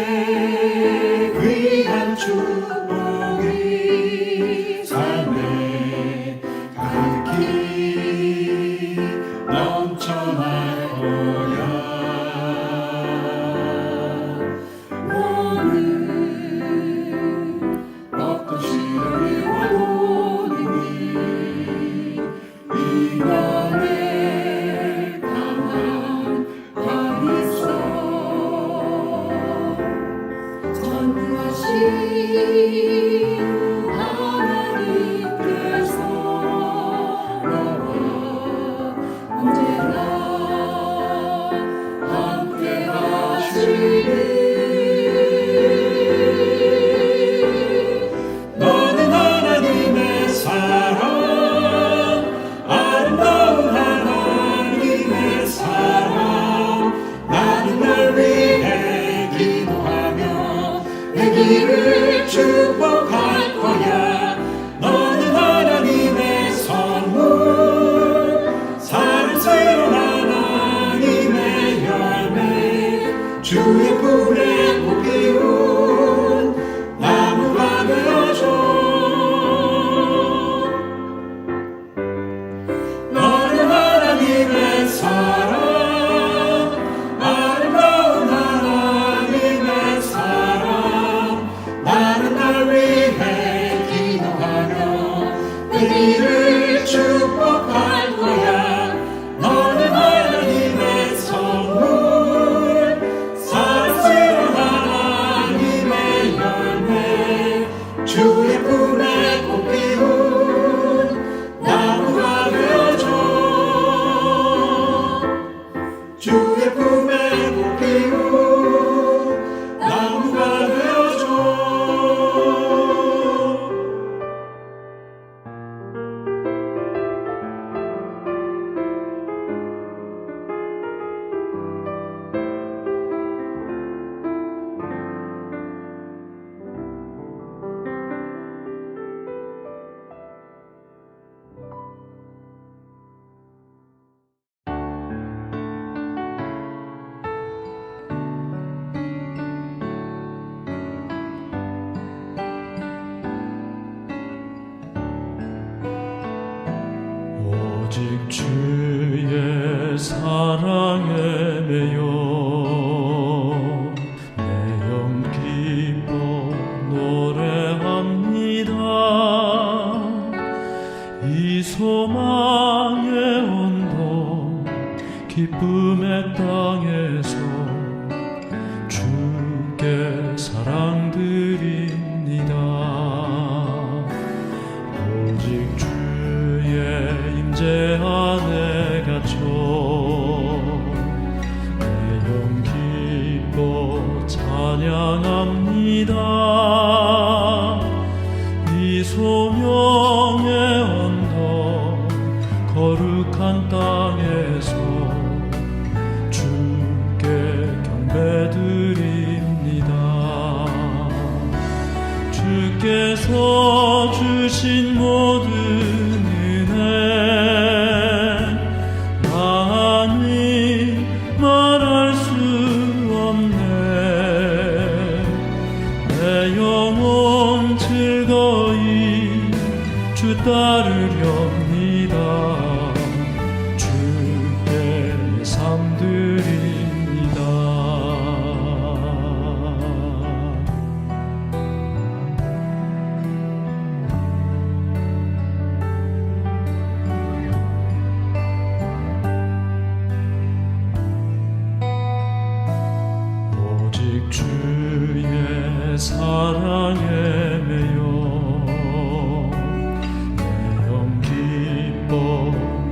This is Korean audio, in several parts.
하나님의 귀한 축복이 삶에 가득히 넘쳐날 거야. 너는 어떤 시련이 와도 능히 이겨낼 강한 힘이 있어. 전능하신 하나님께서 너와 언제나 함께 하시리. 너는 하나님의 사랑, 아름다운 하나님의 사랑. 나는 널 위해 기도하며 내 길을 축복할 거야. 너는 하나님의 선물, 사랑스러운 하나님의 열매, 주의 품에 꽃 피운 나무가 되어줘. 너는 하나님의 사랑, 아름다운 하나님의 사랑. 나는 널 위해 기도하며 내 길을 축복할 거야. 너는 하나님의 선물, 사랑스러운 하나님의 열매, 주의 품에 꽃 피운 나무가 되어줘. 주의 품에 꽃 피운 나무가 되어줘. 오직 주의 사랑에 매여 내 영 기뻐 노래합니다. 이 소망의 언덕 기쁨의 땅에서 주께 사랑 드립니다. 오직 주의 임재 안에 갇혀 내 영 기뻐 찬양합니다. 이 소명의 언덕 거룩한 땅에서 주께 경배드립니다. 주께서 주신 모든 은혜 많이 말할 수 없네. 내 영혼 즐거이 주 따르렵니다. 주께 삶 드립니다. 사랑에 매여 내 영 기뻐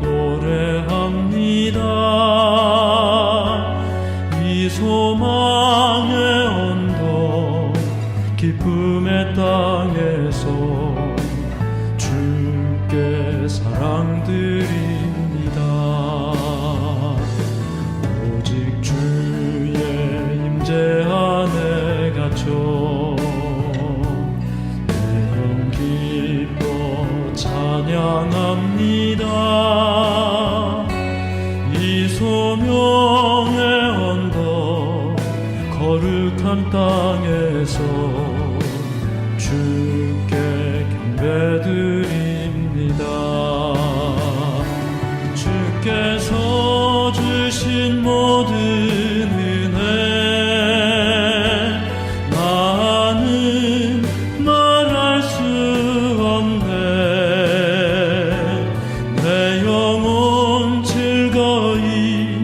노래합니다. 이 소망의 언덕 기쁨의 땅에서 주께 사랑드립니다. 오직 주의 임재 안에 갇혀 내 영 기뻐 찬양합니다. 이 소명의 언덕 거룩한 땅에서 주께 경배드립니다. 주께서 주신 모든 은혜 나는 말할 수 없네. 내 영혼 즐거이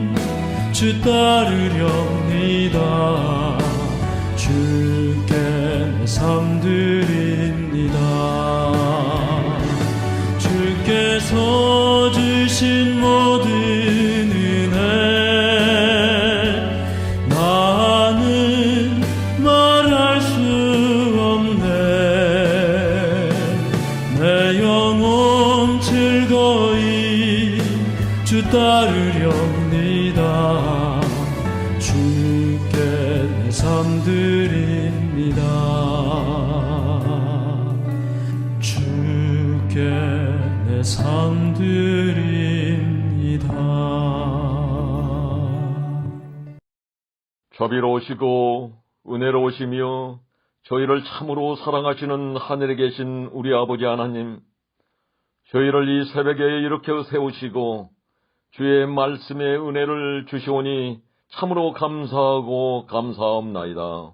주 따르렵니다. 주께 내 삶 드립니다. 주께서 주신 모든 은혜 나는 말할 수 없네. 내 영혼 즐거이 주 따르렵니다. 주께 내 삶 드립니다. 주께 내 삶 드립니다. 자비로우시고 은혜로우시며 저희를 참으로 사랑하시는 하늘에 계신 우리 아버지 하나님, 저희를 이 새벽에 일으켜 세우시고 주의 말씀의 은혜를 주시오니 참으로 감사하고 감사합나이다.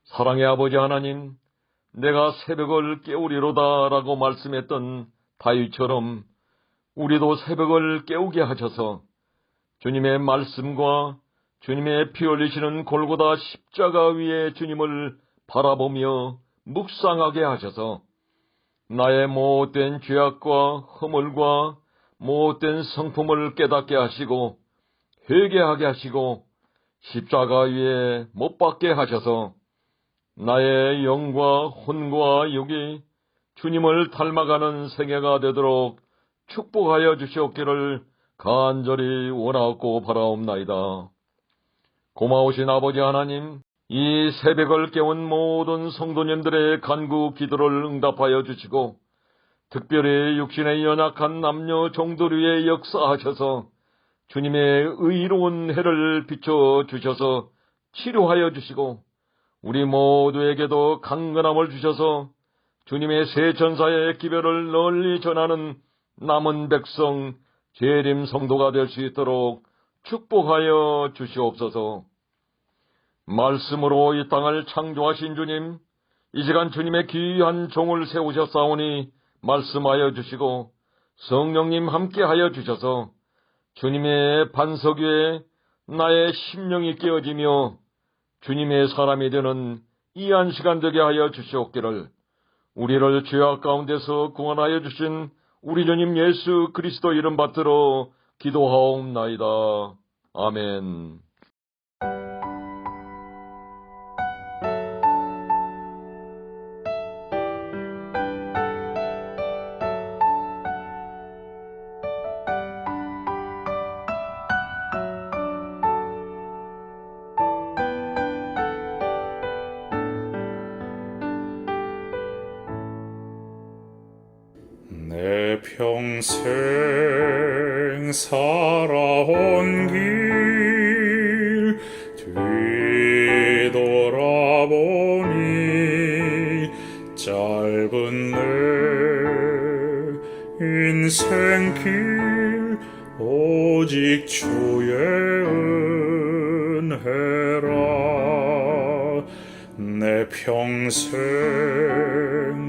사랑의 아버지 하나님, 내가 새벽을 깨우리로다 라고 말씀했던 다윗처럼 우리도 새벽을 깨우게 하셔서 주님의 말씀과 주님의 피 흘리시는 골고다 십자가 위에 주님을 바라보며 묵상하게 하셔서 나의 못된 죄악과 허물과 못된 성품을 깨닫게 하시고 회개하게 하시고 십자가 위에 못 박게 하셔서 나의 영과 혼과 육이 주님을 닮아가는 생애가 되도록 축복하여 주시옵기를 간절히 원하고 바라옵나이다. 고마우신 아버지 하나님, 이 새벽을 깨운 모든 성도님들의 간구 기도를 응답하여 주시고 특별히 육신의 연약한 남녀 종들 위에 역사하셔서 주님의 의로운 해를 비춰주셔서 치료하여 주시고 우리 모두에게도 강건함을 주셔서 주님의 새 전사의 기별을 널리 전하는 남은 백성 재림 성도가 될 수 있도록 축복하여 주시옵소서. 말씀으로 이 땅을 창조하신 주님, 이 시간 주님의 귀한 종을 세우셨사오니 말씀하여 주시고 성령님 함께하여 주셔서 주님의 반석 위에 나의 심령이 깨어지며 주님의 사람이 되는 이 한 시간 되게 하여 주시옵기를 우리를 죄악 가운데서 구원하여 주신 우리 주님 예수 그리스도 이름 받들어 기도하옵나이다. 아멘. 내 평생 살아온 길 뒤돌아보니 짧은 내 인생길 오직 주의 은혜라. 내 평생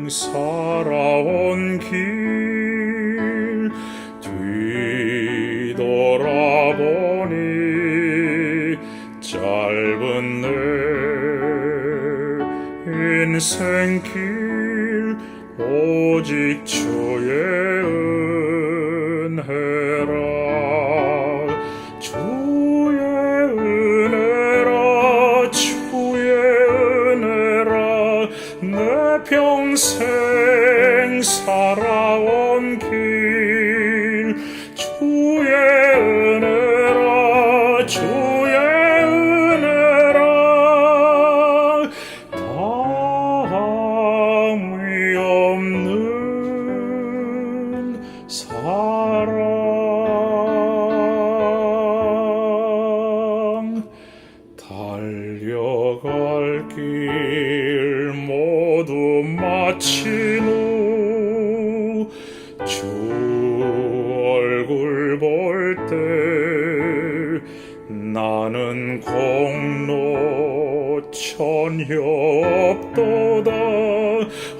살아온 길 뒤돌아보니 짧은 내 인생길 오직 주의 은혜라 주의 은혜라 주의 은혜라 내 평생 살아온 길 주의 은혜라 주의 은혜라 다함이 없는 사랑 달려갈 길 모두 마친 후 주 얼굴 볼 때 나는 공로 전혀 없도다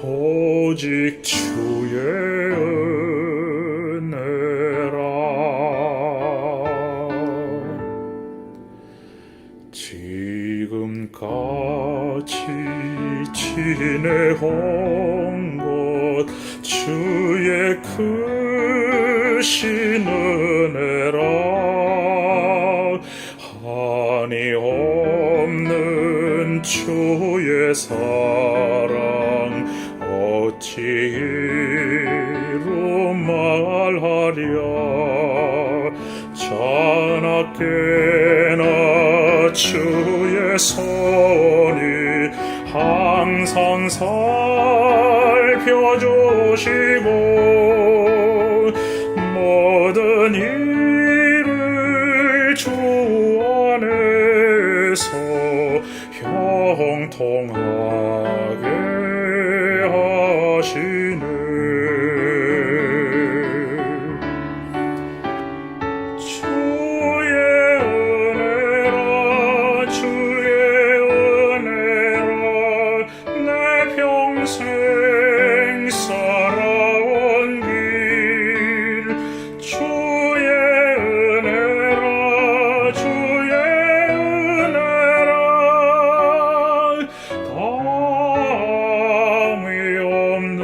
오직 주의 은혜라 지금까지 지내온 것 주의 크신 은혜라 한이 없는 주의 사랑 어찌 이루 말하랴 자나깨나 주의 손이 항상 살펴주시고 모든 일을 주 안에서 형통하게 하시네 주의 은혜라 주의 은혜라 내 평생 살아온 길 주의 은혜라 주의 은혜라 다함이 없는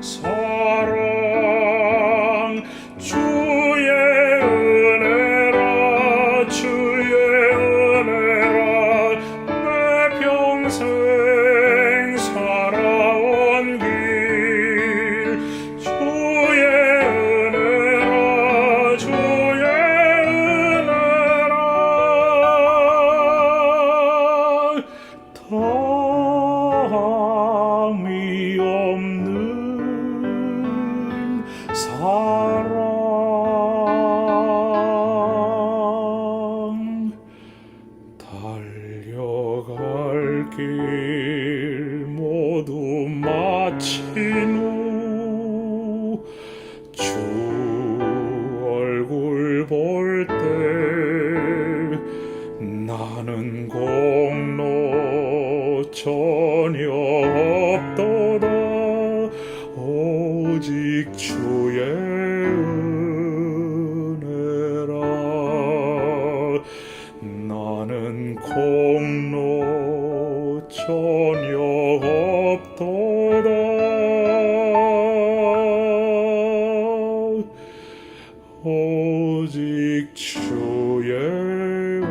사랑 주의 은혜라 주의 은혜라 내 평생 살아온 길 주의 은혜라 주의 은혜라 다함이 없는 사랑 달려갈 길 모두 마친 후 주 얼굴 볼 때 나는 공로 전혀 없도다 오직 주의 은혜라 나는 공로 전혀 없도다 오직 주의 은혜라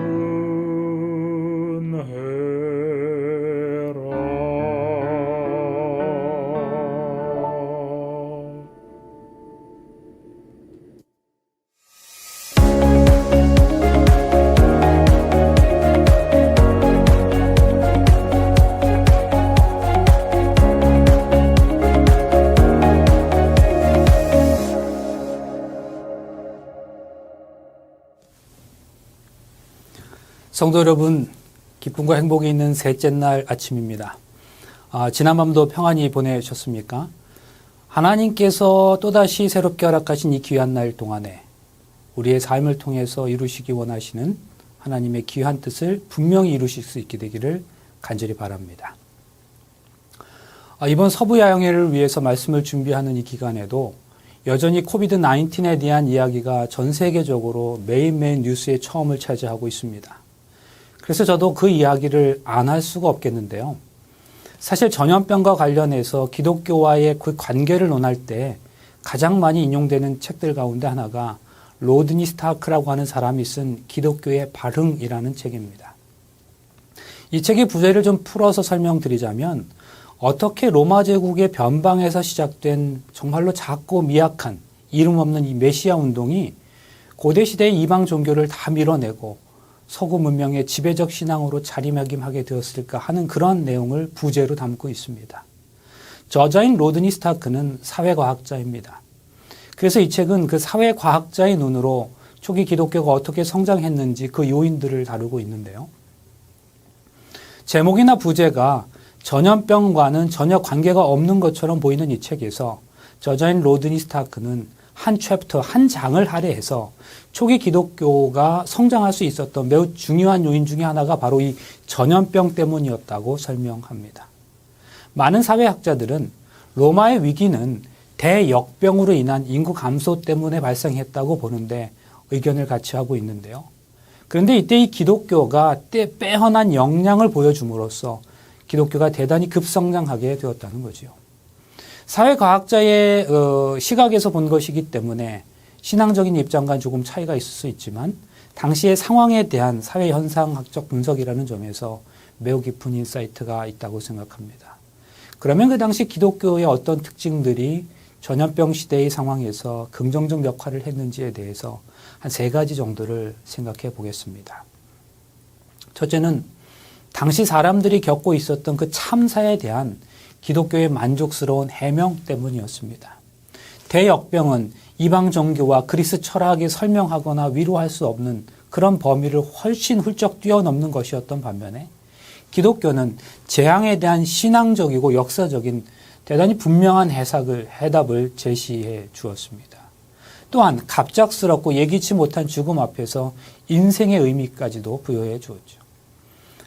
성도 여러분, 기쁨과 행복이 있는 셋째 날 아침입니다. 지난 밤도 평안히 보내셨습니까? 하나님께서 또다시 새롭게 허락하신 이 귀한 날 동안에 우리의 삶을 통해서 이루시기 원하시는 하나님의 귀한 뜻을 분명히 이루실 수 있게 되기를 간절히 바랍니다. 이번 서부 야영회를 위해서 말씀을 준비하는 이 기간에도 여전히 코비드-19에 대한 이야기가 전 세계적으로 매일매일 뉴스의 처음을 차지하고 있습니다. 그래서 저도 그 이야기를 안 할 수가 없겠는데요. 사실 전염병과 관련해서 기독교와의 그 관계를 논할 때 가장 많이 인용되는 책들 가운데 하나가 로드니 스타크라고 하는 사람이 쓴 기독교의 발흥이라는 책입니다. 이 책의 부제를 좀 풀어서 설명드리자면 어떻게 로마 제국의 변방에서 시작된 정말로 작고 미약한 이름 없는 이 메시아 운동이 고대 시대의 이방 종교를 다 밀어내고 서구 문명의 지배적 신앙으로 자리매김하게 되었을까 하는 그런 내용을 부제로 담고 있습니다. 저자인 로드니 스타크는 사회과학자입니다. 그래서 이 책은 그 사회과학자의 눈으로 초기 기독교가 어떻게 성장했는지 그 요인들을 다루고 있는데요. 제목이나 부제가 전염병과는 전혀 관계가 없는 것처럼 보이는 이 책에서 저자인 로드니 스타크는 한 챕터, 한 장을 할애해서 초기 기독교가 성장할 수 있었던 매우 중요한 요인 중에 하나가 바로 이 전염병 때문이었다고 설명합니다. 많은 사회학자들은 로마의 위기는 대역병으로 인한 인구 감소 때문에 발생했다고 보는데 의견을 같이 하고 있는데요. 그런데 이때 이 기독교가 빼어난 역량을 보여줌으로써 기독교가 대단히 급성장하게 되었다는 거죠. 사회과학자의 시각에서 본 것이기 때문에 신앙적인 입장과 조금 차이가 있을 수 있지만 당시의 상황에 대한 사회현상학적 분석이라는 점에서 매우 깊은 인사이트가 있다고 생각합니다. 그러면 그 당시 기독교의 어떤 특징들이 전염병 시대의 상황에서 긍정적 역할을 했는지에 대해서 한 3가지 정도를 생각해 보겠습니다. 첫째는 당시 사람들이 겪고 있었던 그 참사에 대한 기독교의 만족스러운 해명 때문이었습니다. 대역병은 이방 종교와 그리스 철학에 설명하거나 위로할 수 없는 그런 범위를 훨씬 훌쩍 뛰어넘는 것이었던 반면에 기독교는 재앙에 대한 신앙적이고 역사적인 대단히 분명한 해답을 제시해 주었습니다. 또한 갑작스럽고 예기치 못한 죽음 앞에서 인생의 의미까지도 부여해 주었죠.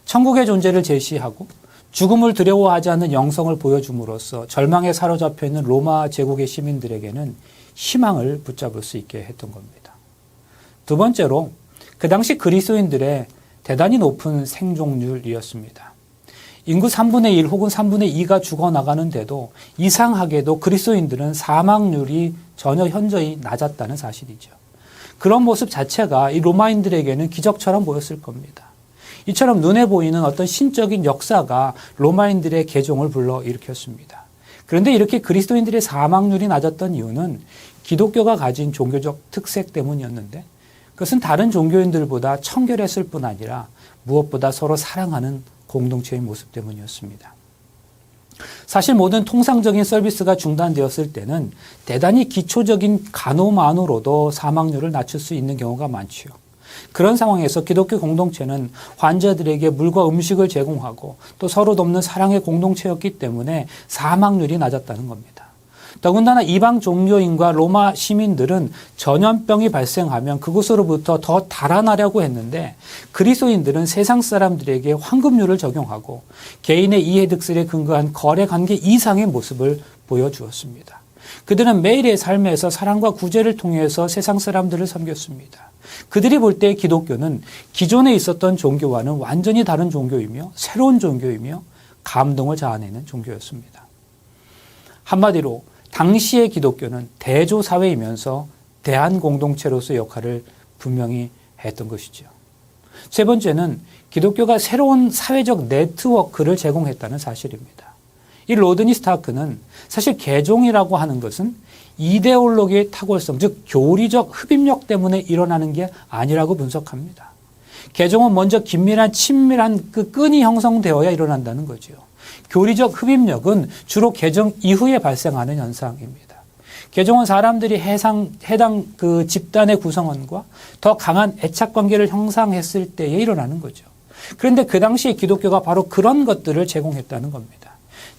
천국의 존재를 제시하고 죽음을 두려워하지 않는 영성을 보여줌으로써 절망에 사로잡혀 있는 로마 제국의 시민들에게는 희망을 붙잡을 수 있게 했던 겁니다. 두 번째로 그 당시 그리스도인들의 대단히 높은 생존율이었습니다. 인구 3분의 1 혹은 3분의 2가 죽어나가는데도 이상하게도 그리스도인들은 사망률이 전혀 현저히 낮았다는 사실이죠. 그런 모습 자체가 이 로마인들에게는 기적처럼 보였을 겁니다. 이처럼 눈에 보이는 어떤 신적인 역사가 로마인들의 개종을 불러일으켰습니다. 그런데 이렇게 그리스도인들의 사망률이 낮았던 이유는 기독교가 가진 종교적 특색 때문이었는데 그것은 다른 종교인들보다 청결했을 뿐 아니라 무엇보다 서로 사랑하는 공동체의 모습 때문이었습니다. 사실 모든 통상적인 서비스가 중단되었을 때는 대단히 기초적인 간호만으로도 사망률을 낮출 수 있는 경우가 많지요. 그런 상황에서 기독교 공동체는 환자들에게 물과 음식을 제공하고 또 서로 돕는 사랑의 공동체였기 때문에 사망률이 낮았다는 겁니다. 더군다나 이방 종교인과 로마 시민들은 전염병이 발생하면 그곳으로부터 더 달아나려고 했는데 그리스도인들은 세상 사람들에게 황금률을 적용하고 개인의 이해득실에 근거한 거래관계 이상의 모습을 보여주었습니다. 그들은 매일의 삶에서 사랑과 구제를 통해서 세상 사람들을 섬겼습니다. 그들이 볼 때 기독교는 기존에 있었던 종교와는 완전히 다른 종교이며 새로운 종교이며 감동을 자아내는 종교였습니다. 한마디로 당시의 기독교는 대조사회이면서 대한공동체로서의 역할을 분명히 했던 것이죠. 세 번째는 기독교가 새로운 사회적 네트워크를 제공했다는 사실입니다. 이 로드니 스타크는 사실 개종이라고 하는 것은 이데올로기의 탁월성, 즉 교리적 흡입력 때문에 일어나는 게 아니라고 분석합니다. 개종은 먼저 긴밀한 친밀한 그 끈이 형성되어야 일어난다는 거죠. 교리적 흡입력은 주로 개종 이후에 발생하는 현상입니다. 개종은 사람들이 해당 그 집단의 구성원과 더 강한 애착관계를 형성했을 때에 일어나는 거죠. 그런데 그 당시 기독교가 바로 그런 것들을 제공했다는 겁니다.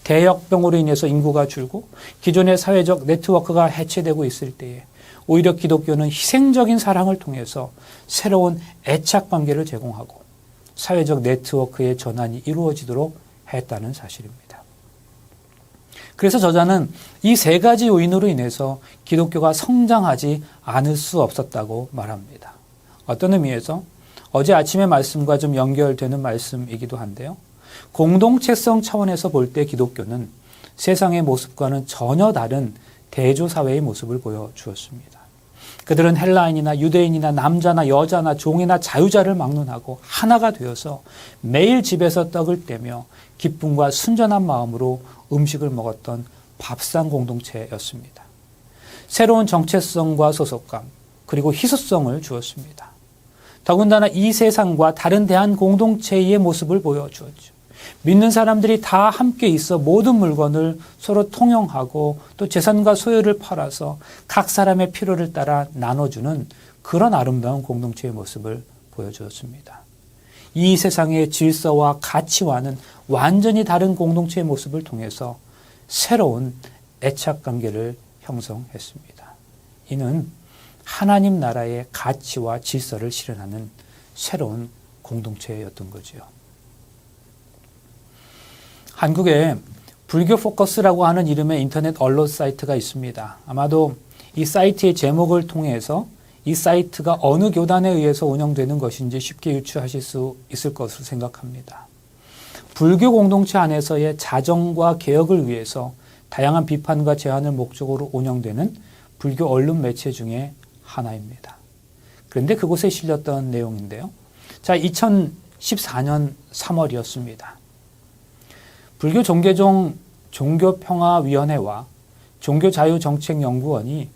대역병으로 인해서 인구가 줄고 기존의 사회적 네트워크가 해체되고 있을 때에 오히려 기독교는 희생적인 사랑을 통해서 새로운 애착관계를 제공하고 사회적 네트워크의 전환이 이루어지도록 했다는 사실입니다. 그래서 저자는 이 3가지 요인으로 인해서 기독교가 성장하지 않을 수 없었다고 말합니다. 어떤 의미에서 어제 아침의 말씀과 좀 연결되는 말씀이기도 한데요. 공동체성 차원에서 볼 때 기독교는 세상의 모습과는 전혀 다른 대조사회의 모습을 보여주었습니다. 그들은 헬라인이나 유대인이나 남자나 여자나 종이나 자유자를 막론하고 하나가 되어서 매일 집에서 떡을 떼며 기쁨과 순전한 마음으로 음식을 먹었던 밥상 공동체였습니다. 새로운 정체성과 소속감 그리고 희소성을 주었습니다. 더군다나 이 세상과 다른 대한 공동체의 모습을 보여주었죠. 믿는 사람들이 다 함께 있어 모든 물건을 서로 통용하고 또 재산과 소유를 팔아서 각 사람의 필요를 따라 나눠주는 그런 아름다운 공동체의 모습을 보여주었습니다. 이 세상의 질서와 가치와는 완전히 다른 공동체의 모습을 통해서 새로운 애착관계를 형성했습니다. 이는 하나님 나라의 가치와 질서를 실현하는 새로운 공동체였던 거지요. 한국에 불교 포커스라고 하는 이름의 인터넷 언론 사이트가 있습니다. 아마도 이 사이트의 제목을 통해서 이 사이트가 어느 교단에 의해서 운영되는 것인지 쉽게 유추하실 수 있을 것으로 생각합니다. 불교 공동체 안에서의 자정과 개혁을 위해서 다양한 비판과 제안을 목적으로 운영되는 불교 언론 매체 중에 하나입니다. 그런데 그곳에 실렸던 내용인데요. 자, 2014년 3월이었습니다. 불교 종교종 종교평화위원회와 종교자유정책연구원이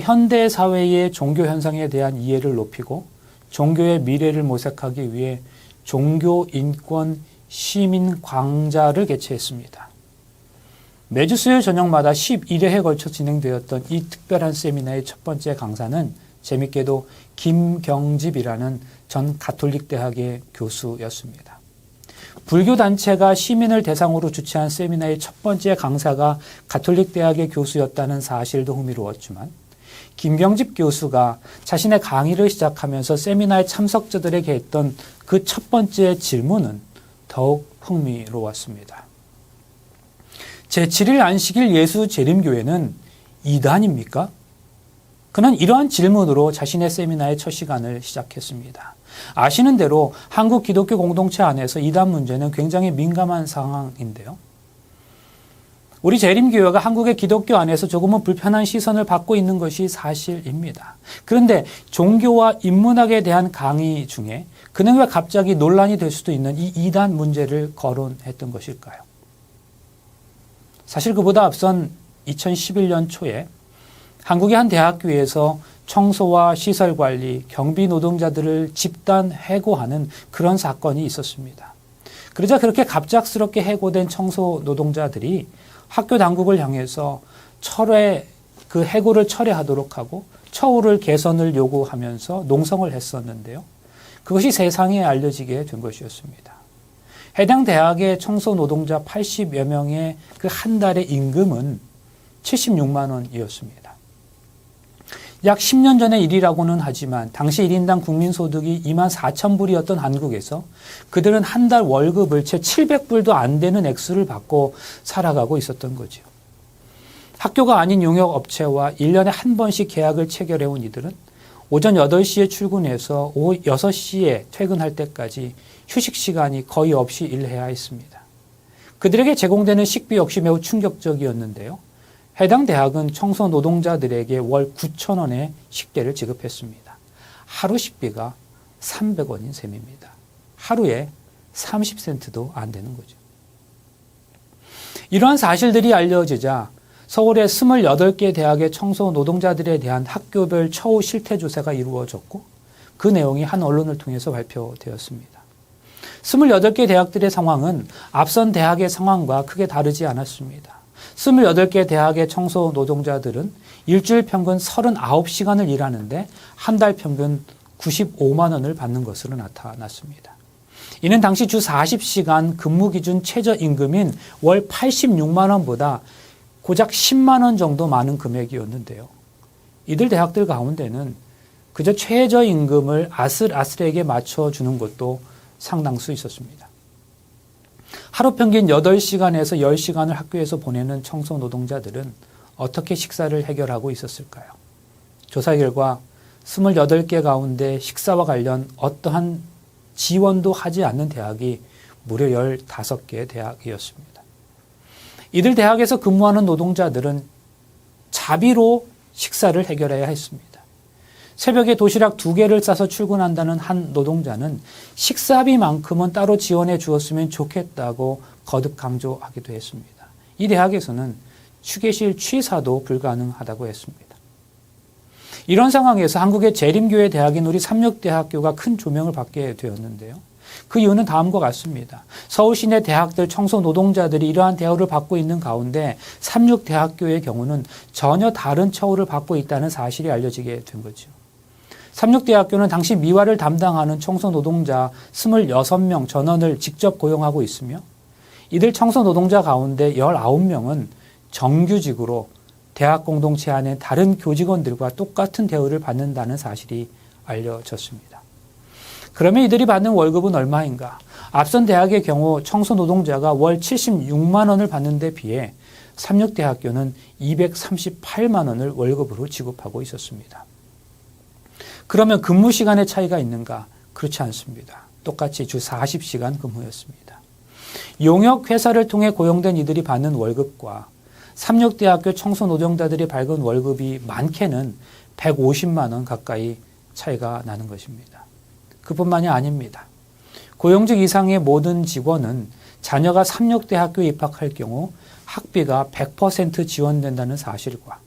현대 사회의 종교 현상에 대한 이해를 높이고 종교의 미래를 모색하기 위해 종교인권 시민광자를 개최했습니다. 매주 수요일 저녁마다 11회에 걸쳐 진행되었던 이 특별한 세미나의 첫 번째 강사는 재밌게도 김경집이라는 전 가톨릭 대학의 교수였습니다. 불교 단체가 시민을 대상으로 주최한 세미나의 첫 번째 강사가 가톨릭 대학의 교수였다는 사실도 흥미로웠지만 김경집 교수가 자신의 강의를 시작하면서 세미나의 참석자들에게 했던 그 첫 번째 질문은 더욱 흥미로웠습니다. 제7일 안식일 예수 재림교회는 이단입니까? 그는 이러한 질문으로 자신의 세미나의 첫 시간을 시작했습니다. 아시는 대로 한국 기독교 공동체 안에서 이단 문제는 굉장히 민감한 상황인데요. 우리 재림교회가 한국의 기독교 안에서 조금은 불편한 시선을 받고 있는 것이 사실입니다. 그런데 종교와 인문학에 대한 강의 중에 그는 왜 갑자기 논란이 될 수도 있는 이 이단 문제를 거론했던 것일까요? 사실 그보다 앞선 2011년 초에 한국의 한 대학교에서 청소와 시설관리, 경비 노동자들을 집단 해고하는 그런 사건이 있었습니다. 그러자 그렇게 갑작스럽게 해고된 청소 노동자들이 학교 당국을 향해서 그 해고를 철회하도록 하고 처우를 개선을 요구하면서 농성을 했었는데요. 그것이 세상에 알려지게 된 것이었습니다. 해당 대학의 청소 노동자 80여 명의 그 한 달의 임금은 76만 원이었습니다. 약 10년 전의 일이라고는 하지만 당시 1인당 국민소득이 2만 4천 불이었던 한국에서 그들은 한 달 월급을 채 700불도 안 되는 액수를 받고 살아가고 있었던 거죠. 학교가 아닌 용역업체와 1년에 한 번씩 계약을 체결해온 이들은 오전 8시에 출근해서 오후 6시에 퇴근할 때까지 휴식 시간이 거의 없이 일해야 했습니다. 그들에게 제공되는 식비 역시 매우 충격적이었는데요. 해당 대학은 청소 노동자들에게 월 9,000원의 식대를 지급했습니다. 하루 식비가 300원인 셈입니다. 하루에 30센트도 안 되는 거죠. 이러한 사실들이 알려지자 서울의 28개 대학의 청소 노동자들에 대한 학교별 처우 실태 조사가 이루어졌고 그 내용이 한 언론을 통해서 발표되었습니다. 28개 대학들의 상황은 앞선 대학의 상황과 크게 다르지 않았습니다. 28개 대학의 청소 노동자들은 일주일 평균 39시간을 일하는데 한 달 평균 95만 원을 받는 것으로 나타났습니다. 이는 당시 주 40시간 근무 기준 최저임금인 월 86만 원보다 고작 10만 원 정도 많은 금액이었는데요. 이들 대학들 가운데는 그저 최저임금을 아슬아슬하게 맞춰주는 것도 상당수 있었습니다. 하루 평균 8시간에서 10시간을 학교에서 보내는 청소 노동자들은 어떻게 식사를 해결하고 있었을까요? 조사 결과 28개 가운데 식사와 관련 어떠한 지원도 하지 않는 대학이 무려 15개 대학이었습니다. 이들 대학에서 근무하는 노동자들은 자비로 식사를 해결해야 했습니다. 새벽에 도시락 2개를 싸서 출근한다는 한 노동자는 식사비만큼은 따로 지원해 주었으면 좋겠다고 거듭 강조하기도 했습니다. 이 대학에서는 휴게실 취사도 불가능하다고 했습니다. 이런 상황에서 한국의 재림교회 대학인 우리 삼육대학교가 큰 조명을 받게 되었는데요. 그 이유는 다음과 같습니다. 서울 시내 대학들 청소 노동자들이 이러한 대우를 받고 있는 가운데 삼육대학교의 경우는 전혀 다른 처우를 받고 있다는 사실이 알려지게 된 거죠. 삼육대학교는 당시 미화를 담당하는 청소 노동자 26명 전원을 직접 고용하고 있으며 이들 청소 노동자 가운데 19명은 정규직으로 대학 공동체 안에 다른 교직원들과 똑같은 대우를 받는다는 사실이 알려졌습니다. 그러면 이들이 받는 월급은 얼마인가? 앞선 대학의 경우 청소 노동자가 월 76만 원을 받는 데 비해 삼육대학교는 238만 원을 월급으로 지급하고 있었습니다. 그러면 근무 시간의 차이가 있는가? 그렇지 않습니다. 똑같이 주 40시간 근무였습니다. 용역 회사를 통해 고용된 이들이 받는 월급과 삼육대학교 청소 노동자들이 받은 월급이 많게는 150만 원 가까이 차이가 나는 것입니다. 그뿐만이 아닙니다. 고용직 이상의 모든 직원은 자녀가 삼육대학교에 입학할 경우 학비가 100% 지원된다는 사실과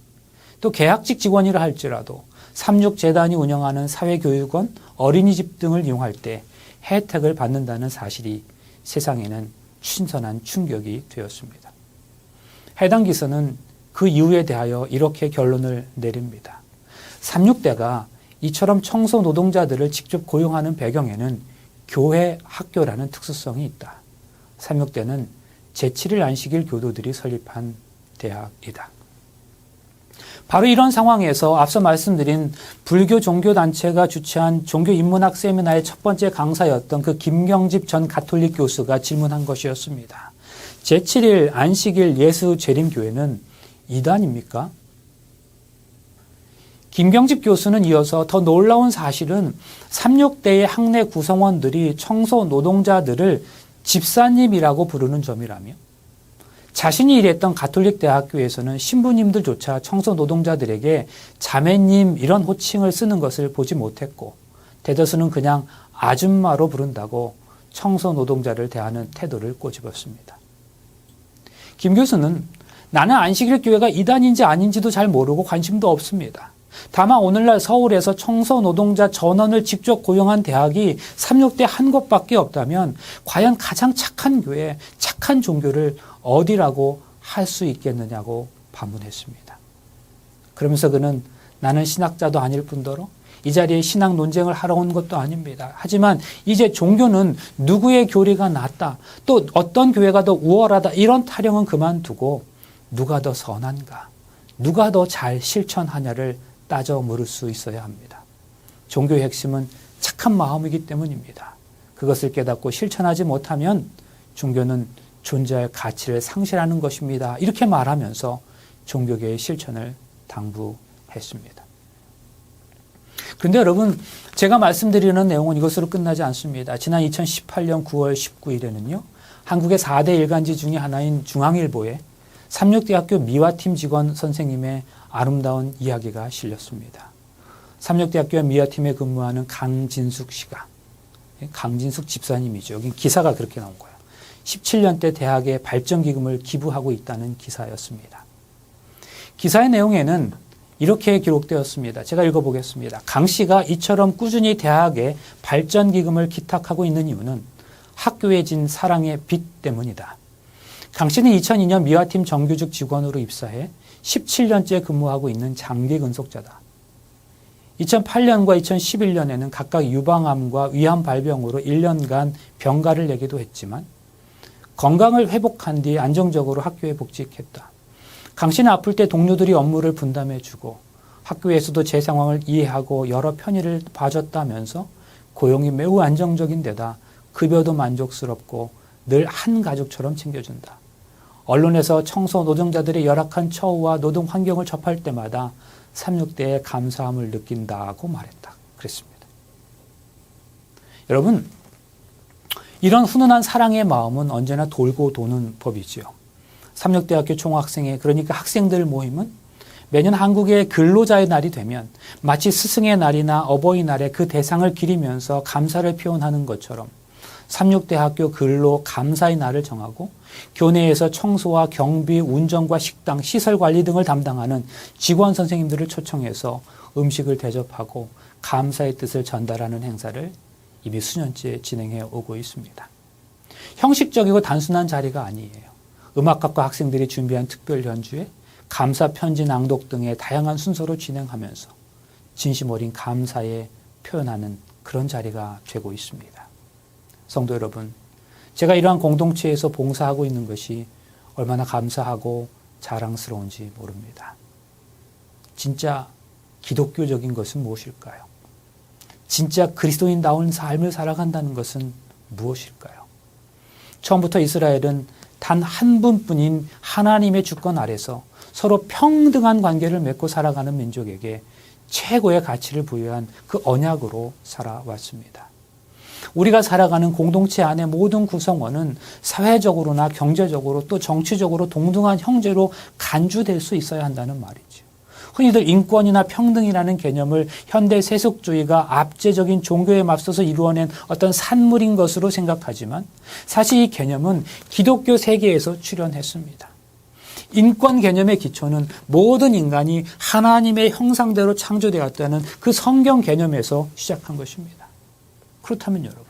또 계약직 직원이라 할지라도 삼육재단이 운영하는 사회교육원, 어린이집 등을 이용할 때 혜택을 받는다는 사실이 세상에는 신선한 충격이 되었습니다. 해당 기사는 그 이유에 대하여 이렇게 결론을 내립니다. 삼육대가 이처럼 청소 노동자들을 직접 고용하는 배경에는 교회 학교라는 특수성이 있다. 삼육대는 제7일 안식일 교도들이 설립한 대학이다. 바로 이런 상황에서 앞서 말씀드린 불교 종교단체가 주최한 종교인문학 세미나의 첫 번째 강사였던 그 김경집 전 가톨릭 교수가 질문한 것이었습니다. 제7일 안식일 예수 재림교회는 이단입니까? 김경집 교수는 이어서 더 놀라운 사실은 삼육대의 학내 구성원들이 청소 노동자들을 집사님이라고 부르는 점이라며 자신이 일했던 가톨릭 대학교에서는 신부님들조차 청소 노동자들에게 자매님 이런 호칭을 쓰는 것을 보지 못했고 대다수는 그냥 아줌마로 부른다고 청소 노동자를 대하는 태도를 꼬집었습니다. 김 교수는 나는 안식일 교회가 이단인지 아닌지도 잘 모르고 관심도 없습니다. 다만 오늘날 서울에서 청소 노동자 전원을 직접 고용한 대학이 삼육대 한 곳밖에 없다면 과연 가장 착한 교회, 착한 종교를 어디라고 할 수 있겠느냐고 반문했습니다. 그러면서 그는 나는 신학자도 아닐 뿐더러 이 자리에 신학 논쟁을 하러 온 것도 아닙니다. 하지만 이제 종교는 누구의 교리가 낫다, 또 어떤 교회가 더 우월하다 이런 타령은 그만두고 누가 더 선한가, 누가 더 잘 실천하냐를 따져 물을 수 있어야 합니다. 종교의 핵심은 착한 마음이기 때문입니다. 그것을 깨닫고 실천하지 못하면 종교는 존재할 가치를 상실하는 것입니다. 이렇게 말하면서 종교계의 실천을 당부했습니다. 그런데 여러분, 제가 말씀드리는 내용은 이것으로 끝나지 않습니다. 지난 2018년 9월 19일에는요. 한국의 4대 일간지 중에 하나인 중앙일보에 삼육대학교 미화팀 직원 선생님의 아름다운 이야기가 실렸습니다. 삼육대학교 미화팀에 근무하는 강진숙 씨가, 강진숙 집사님이죠. 여기 기사가 그렇게 나온 거예요. 17년대 대학에 발전기금을 기부하고 있다는 기사였습니다. 기사의 내용에는 이렇게 기록되었습니다. 제가 읽어보겠습니다. 강 씨가 이처럼 꾸준히 대학에 발전기금을 기탁하고 있는 이유는 학교에 진 사랑의 빛 때문이다. 강 씨는 2002년 미화팀 정규직 직원으로 입사해 17년째 근무하고 있는 장기 근속자다. 2008년과 2011년에는 각각 유방암과 위암 발병으로 1년간 병가를 내기도 했지만 건강을 회복한 뒤 안정적으로 학교에 복직했다. 강 씨는 아플 때 동료들이 업무를 분담해주고 학교에서도 제 상황을 이해하고 여러 편의를 봐줬다면서 고용이 매우 안정적인 데다 급여도 만족스럽고 늘 한 가족처럼 챙겨준다. 언론에서 청소 노동자들의 열악한 처우와 노동 환경을 접할 때마다 삼육대의 감사함을 느낀다고 말했다. 그랬습니다. 여러분, 이런 훈훈한 사랑의 마음은 언제나 돌고 도는 법이지요. 삼육대학교 총학생회, 그러니까 학생들 모임은 매년 한국의 근로자의 날이 되면 마치 스승의 날이나 어버이날에 그 대상을 기리면서 감사를 표현하는 것처럼 삼육대학교 근로 감사의 날을 정하고 교내에서 청소와 경비, 운전과 식당, 시설 관리 등을 담당하는 직원 선생님들을 초청해서 음식을 대접하고 감사의 뜻을 전달하는 행사를 이미 수년째 진행해 오고 있습니다. 형식적이고 단순한 자리가 아니에요. 음악학과 학생들이 준비한 특별 연주에 감사 편지 낭독 등의 다양한 순서로 진행하면서 진심 어린 감사에 표현하는 그런 자리가 되고 있습니다. 성도 여러분, 제가 이러한 공동체에서 봉사하고 있는 것이 얼마나 감사하고 자랑스러운지 모릅니다. 진짜 기독교적인 것은 무엇일까요? 진짜 그리스도인다운 삶을 살아간다는 것은 무엇일까요? 처음부터 이스라엘은 단 한 분뿐인 하나님의 주권 아래서 서로 평등한 관계를 맺고 살아가는 민족에게 최고의 가치를 부여한 그 언약으로 살아왔습니다. 우리가 살아가는 공동체 안의 모든 구성원은 사회적으로나 경제적으로 또 정치적으로 동등한 형제로 간주될 수 있어야 한다는 말이죠. 흔히들 인권이나 평등이라는 개념을 현대 세속주의가 압제적인 종교에 맞서서 이루어낸 어떤 산물인 것으로 생각하지만 사실 이 개념은 기독교 세계에서 출현했습니다. 인권 개념의 기초는 모든 인간이 하나님의 형상대로 창조되었다는 그 성경 개념에서 시작한 것입니다. 그렇다면 여러분,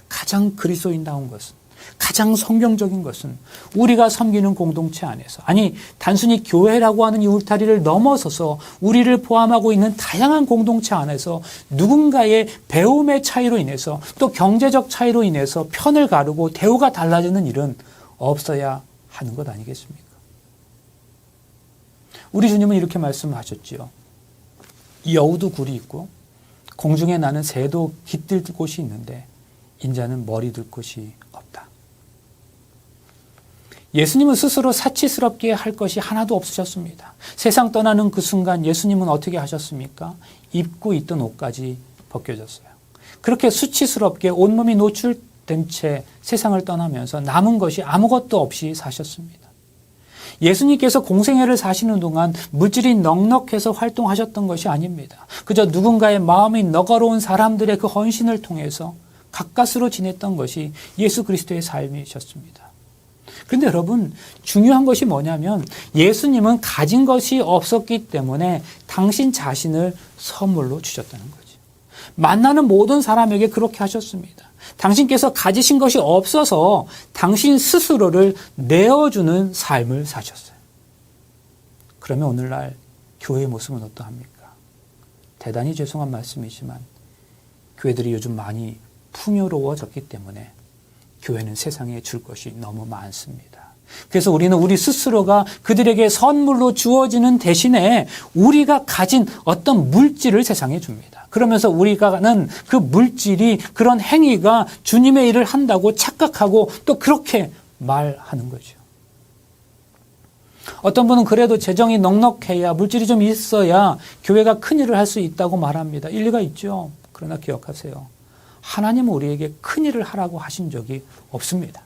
가장 그리스도인다운 것은, 가장 성경적인 것은 우리가 섬기는 공동체 안에서, 아니 단순히 교회라고 하는 이 울타리를 넘어서서 우리를 포함하고 있는 다양한 공동체 안에서 누군가의 배움의 차이로 인해서 또 경제적 차이로 인해서 편을 가르고 대우가 달라지는 일은 없어야 하는 것 아니겠습니까? 우리 주님은 이렇게 말씀하셨지요. 여우도 굴이 있고 공중에 나는 새도 깃들 곳이 있는데 인자는 머리 둘 곳이 없다. 예수님은 스스로 사치스럽게 할 것이 하나도 없으셨습니다. 세상 떠나는 그 순간 예수님은 어떻게 하셨습니까? 입고 있던 옷까지 벗겨졌어요. 그렇게 수치스럽게 온몸이 노출된 채 세상을 떠나면서 남은 것이 아무것도 없이 사셨습니다. 예수님께서 공생애를 사시는 동안 물질이 넉넉해서 활동하셨던 것이 아닙니다. 그저 누군가의 마음이 너거로운 사람들의 그 헌신을 통해서 가까스로 지냈던 것이 예수 그리스도의 삶이셨습니다. 그런데 여러분, 중요한 것이 뭐냐면 예수님은 가진 것이 없었기 때문에 당신 자신을 선물로 주셨다는 거죠. 만나는 모든 사람에게 그렇게 하셨습니다. 당신께서 가지신 것이 없어서 당신 스스로를 내어주는 삶을 사셨어요. 그러면 오늘날 교회의 모습은 어떠합니까? 대단히 죄송한 말씀이지만 교회들이 요즘 많이 풍요로워졌기 때문에 교회는 세상에 줄 것이 너무 많습니다. 그래서 우리는 우리 스스로가 그들에게 선물로 주어지는 대신에 우리가 가진 어떤 물질을 세상에 줍니다. 그러면서 우리가는 그 물질이, 그런 행위가 주님의 일을 한다고 착각하고 또 그렇게 말하는 거죠. 어떤 분은 그래도 재정이 넉넉해야, 물질이 좀 있어야 교회가 큰 일을 할 수 있다고 말합니다. 일리가 있죠. 그러나 기억하세요. 하나님은 우리에게 큰 일을 하라고 하신 적이 없습니다.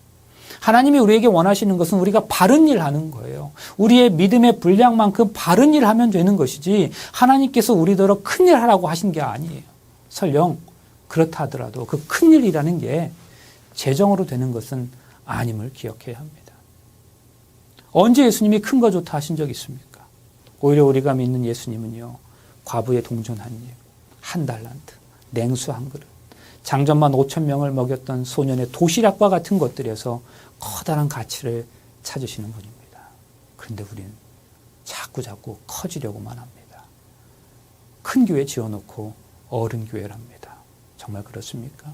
하나님이 우리에게 원하시는 것은 우리가 바른 일 하는 거예요. 우리의 믿음의 분량만큼 바른 일 하면 되는 것이지 하나님께서 우리더러 큰 일 하라고 하신 게 아니에요. 설령 그렇다 하더라도 그 큰 일이라는 게 재정으로 되는 것은 아님을 기억해야 합니다. 언제 예수님이 큰 거 좋다 하신 적 있습니까? 오히려 우리가 믿는 예수님은요, 과부의 동전 한 입, 한 달란트, 냉수 한 그릇, 장전만 5,000명을 먹였던 소년의 도시락과 같은 것들에서 커다란 가치를 찾으시는 분입니다. 그런데 우리는 자꾸 커지려고만 합니다. 큰 교회 지어놓고 어른 교회랍니다. 정말 그렇습니까?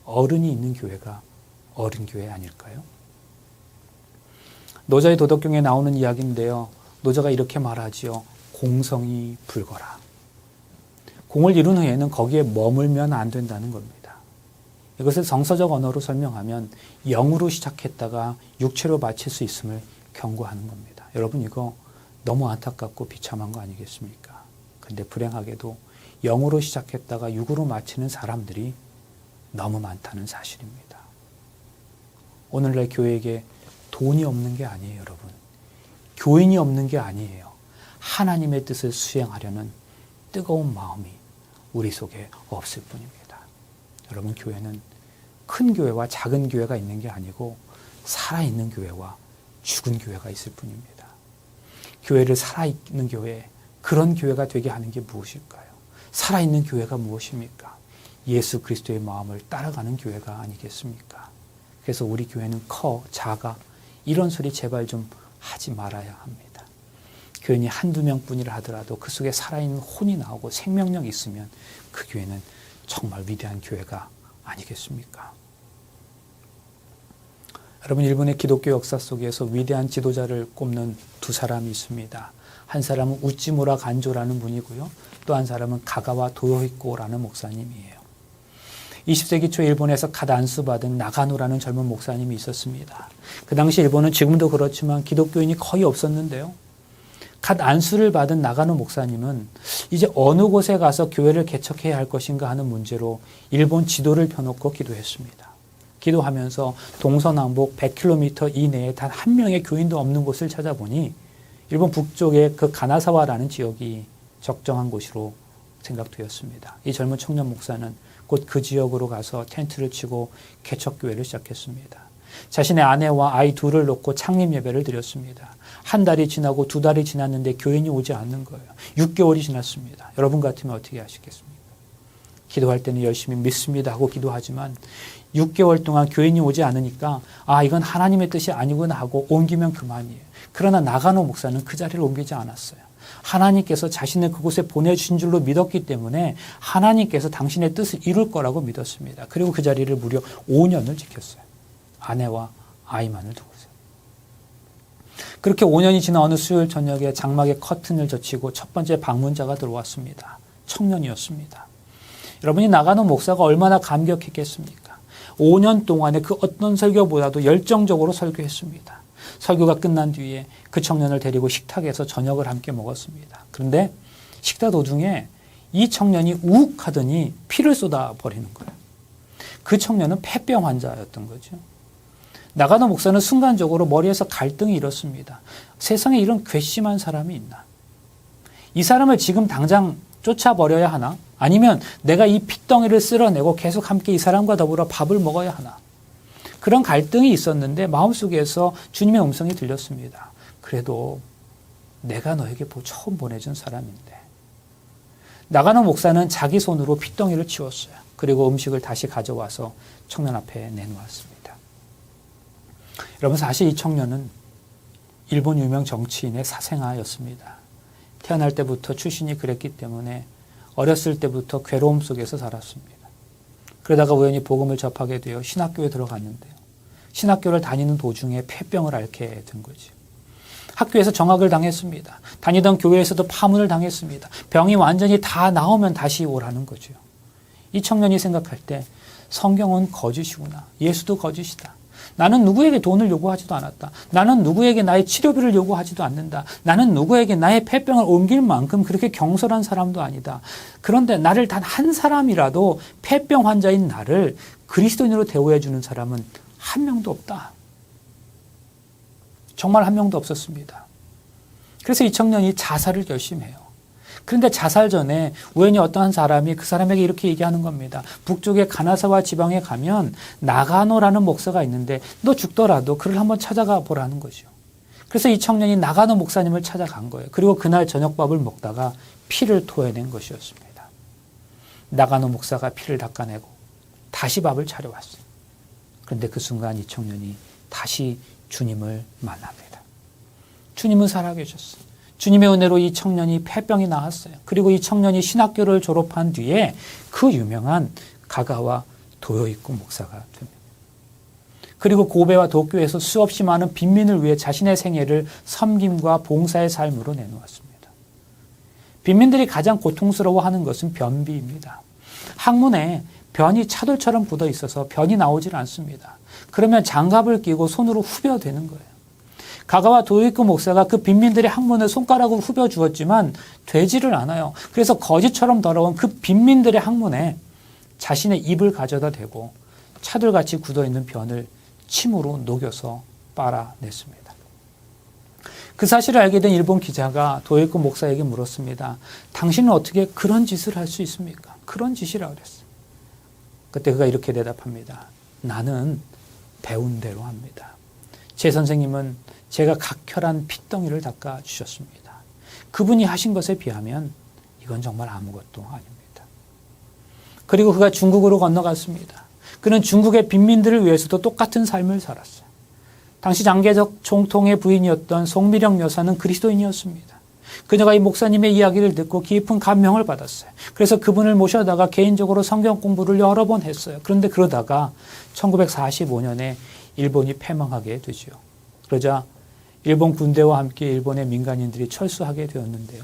어른이 있는 교회가 어른 교회 아닐까요? 노자의 도덕경에 나오는 이야기인데요. 노자가 이렇게 말하지요. 공성이 불거라. 공을 이룬 후에는 거기에 머물면 안 된다는 겁니다. 이것을 성서적 언어로 설명하면 영으로 시작했다가 육체로 마칠 수 있음을 경고하는 겁니다. 여러분, 이거 너무 안타깝고 비참한 거 아니겠습니까? 그런데 불행하게도 영으로 시작했다가 육으로 마치는 사람들이 너무 많다는 사실입니다. 오늘날 교회에게 돈이 없는 게 아니에요, 여러분. 교인이 없는 게 아니에요. 하나님의 뜻을 수행하려는 뜨거운 마음이 우리 속에 없을 뿐입니다. 여러분, 교회는 큰 교회와 작은 교회가 있는 게 아니고 살아있는 교회와 죽은 교회가 있을 뿐입니다. 교회를 살아있는 교회, 그런 교회가 되게 하는 게 무엇일까요? 살아있는 교회가 무엇입니까? 예수 그리스도의 마음을 따라가는 교회가 아니겠습니까? 그래서 우리 교회는 커, 작아, 이런 소리 제발 좀 하지 말아야 합니다. 교인이 한두 명뿐이라 하더라도 그 속에 살아있는 혼이 나오고 생명력이 있으면 그 교회는 정말 위대한 교회가 아니겠습니까? 여러분, 일본의 기독교 역사 속에서 위대한 지도자를 꼽는 두 사람이 있습니다. 한 사람은 우찌무라 간조라는 분이고요. 또 한 사람은 가가와 도요히코라는 목사님이에요. 20세기 초 일본에서 갓 안수받은 나가노라는 젊은 목사님이 있었습니다. 그 당시 일본은 지금도 그렇지만 기독교인이 거의 없었는데요. 갓 안수를 받은 나가노 목사님은 이제 어느 곳에 가서 교회를 개척해야 할 것인가 하는 문제로 일본 지도를 펴놓고 기도했습니다. 기도하면서 동서남북 100km 이내에 단 한 명의 교인도 없는 곳을 찾아보니 일본 북쪽의 그 가나사와라는 지역이 적정한 곳으로 생각되었습니다. 이 젊은 청년 목사는 곧 그 지역으로 가서 텐트를 치고 개척교회를 시작했습니다. 자신의 아내와 아이 둘을 놓고 창립 예배를 드렸습니다. 한 달이 지나고 두 달이 지났는데 교인이 오지 않는 거예요. 6개월이 지났습니다. 여러분 같으면 어떻게 하시겠습니까? 기도할 때는 열심히 믿습니다 하고 기도하지만 6개월 동안 교인이 오지 않으니까 이건 하나님의 뜻이 아니구나 하고 옮기면 그만이에요. 그러나 나가노 목사는 그 자리를 옮기지 않았어요. 하나님께서 자신을 그곳에 보내주신 줄로 믿었기 때문에 하나님께서 당신의 뜻을 이룰 거라고 믿었습니다. 그리고 그 자리를 무려 5년을 지켰어요. 아내와 아이만을 두고서요. 그렇게 5년이 지나 어느 수요일 저녁에 장막에 커튼을 젖히고 첫 번째 방문자가 들어왔습니다. 청년이었습니다. 여러분이 나가노 목사가 얼마나 감격했겠습니까? 5년 동안에 그 어떤 설교보다도 열정적으로 설교했습니다. 설교가 끝난 뒤에 그 청년을 데리고 식탁에서 저녁을 함께 먹었습니다. 그런데 식사 도중에 이 청년이 우욱하더니 피를 쏟아버리는 거예요. 그 청년은 폐병 환자였던 거죠. 나가노 목사는 순간적으로 머리에서 갈등이 일었습니다. 세상에 이런 괘씸한 사람이 있나? 이 사람을 지금 당장 쫓아버려야 하나? 아니면 내가 이 핏덩이를 쓸어내고 계속 함께 이 사람과 더불어 밥을 먹어야 하나? 그런 갈등이 있었는데 마음속에서 주님의 음성이 들렸습니다. 그래도 내가 너에게 처음 보내준 사람인데. 나가노 목사는 자기 손으로 핏덩이를 치웠어요. 그리고 음식을 다시 가져와서 청년 앞에 내놓았습니다. 여러분, 사실 이 청년은 일본 유명 정치인의 사생아였습니다. 태어날 때부터 출신이 그랬기 때문에 어렸을 때부터 괴로움 속에서 살았습니다. 그러다가 우연히 복음을 접하게 되어 신학교에 들어갔는데요. 신학교를 다니는 도중에 폐병을 앓게 된 거죠. 학교에서 정학을 당했습니다. 다니던 교회에서도 파문을 당했습니다. 병이 완전히 다 나오면 다시 오라는 거죠. 이 청년이 생각할 때 성경은 거짓이구나. 예수도 거짓이다. 나는 누구에게 돈을 요구하지도 않았다. 나는 누구에게 나의 치료비를 요구하지도 않는다. 나는 누구에게 나의 폐병을 옮길 만큼 그렇게 경솔한 사람도 아니다. 그런데 나를 단 한 사람이라도 폐병 환자인 나를 그리스도인으로 대우해 주는 사람은 한 명도 없다. 정말 한 명도 없었습니다. 그래서 이 청년이 자살을 결심해요. 그런데 자살 전에 우연히 어떠한 사람이 그 사람에게 이렇게 얘기하는 겁니다. 북쪽의 가나사와 지방에 가면 나가노라는 목사가 있는데 너 죽더라도 그를 한번 찾아가 보라는 거죠. 그래서 이 청년이 나가노 목사님을 찾아간 거예요. 그리고 그날 저녁밥을 먹다가 피를 토해낸 것이었습니다. 나가노 목사가 피를 닦아내고 다시 밥을 차려왔어요. 그런데 그 순간 이 청년이 다시 주님을 만납니다. 주님은 살아계셨어요. 주님의 은혜로 이 청년이 폐병이 나았어요. 그리고 이 청년이 신학교를 졸업한 뒤에 그 유명한 가가와 도요이코 목사가 됩니다. 그리고 고베와 도쿄에서 수없이 많은 빈민을 위해 자신의 생애를 섬김과 봉사의 삶으로 내놓았습니다. 빈민들이 가장 고통스러워하는 것은 변비입니다. 항문에 변이 차돌처럼 굳어 있어서 변이 나오질 않습니다. 그러면 장갑을 끼고 손으로 후벼대는 거예요. 가가와 도요이코 목사가 그 빈민들의 학문을 손가락으로 후벼 주었지만 되지를 않아요. 그래서 거지처럼 더러운 그 빈민들의 학문에 자신의 입을 가져다 대고 차돌같이 굳어있는 변을 침으로 녹여서 빨아냈습니다. 그 사실을 알게 된 일본 기자가 도요이코 목사에게 물었습니다. 당신은 어떻게 그런 짓을 할 수 있습니까? 그런 짓이라고 그랬어요. 그때 그가 이렇게 대답합니다. 나는 배운 대로 합니다. 제 선생님은 제가 각혈한 핏덩이를 닦아주셨습니다. 그분이 하신 것에 비하면 이건 정말 아무것도 아닙니다. 그리고 그가 중국으로 건너갔습니다. 그는 중국의 빈민들을 위해서도 똑같은 삶을 살았어요. 당시 장개적 총통의 부인이었던 송미령 여사는 그리스도인이었습니다. 그녀가 이 목사님의 이야기를 듣고 깊은 감명을 받았어요. 그래서 그분을 모셔다가 개인적으로 성경 공부를 여러 번 했어요. 그런데 그러다가 1945년에 일본이 패망하게 되죠. 그러자 일본 군대와 함께 일본의 민간인들이 철수하게 되었는데요.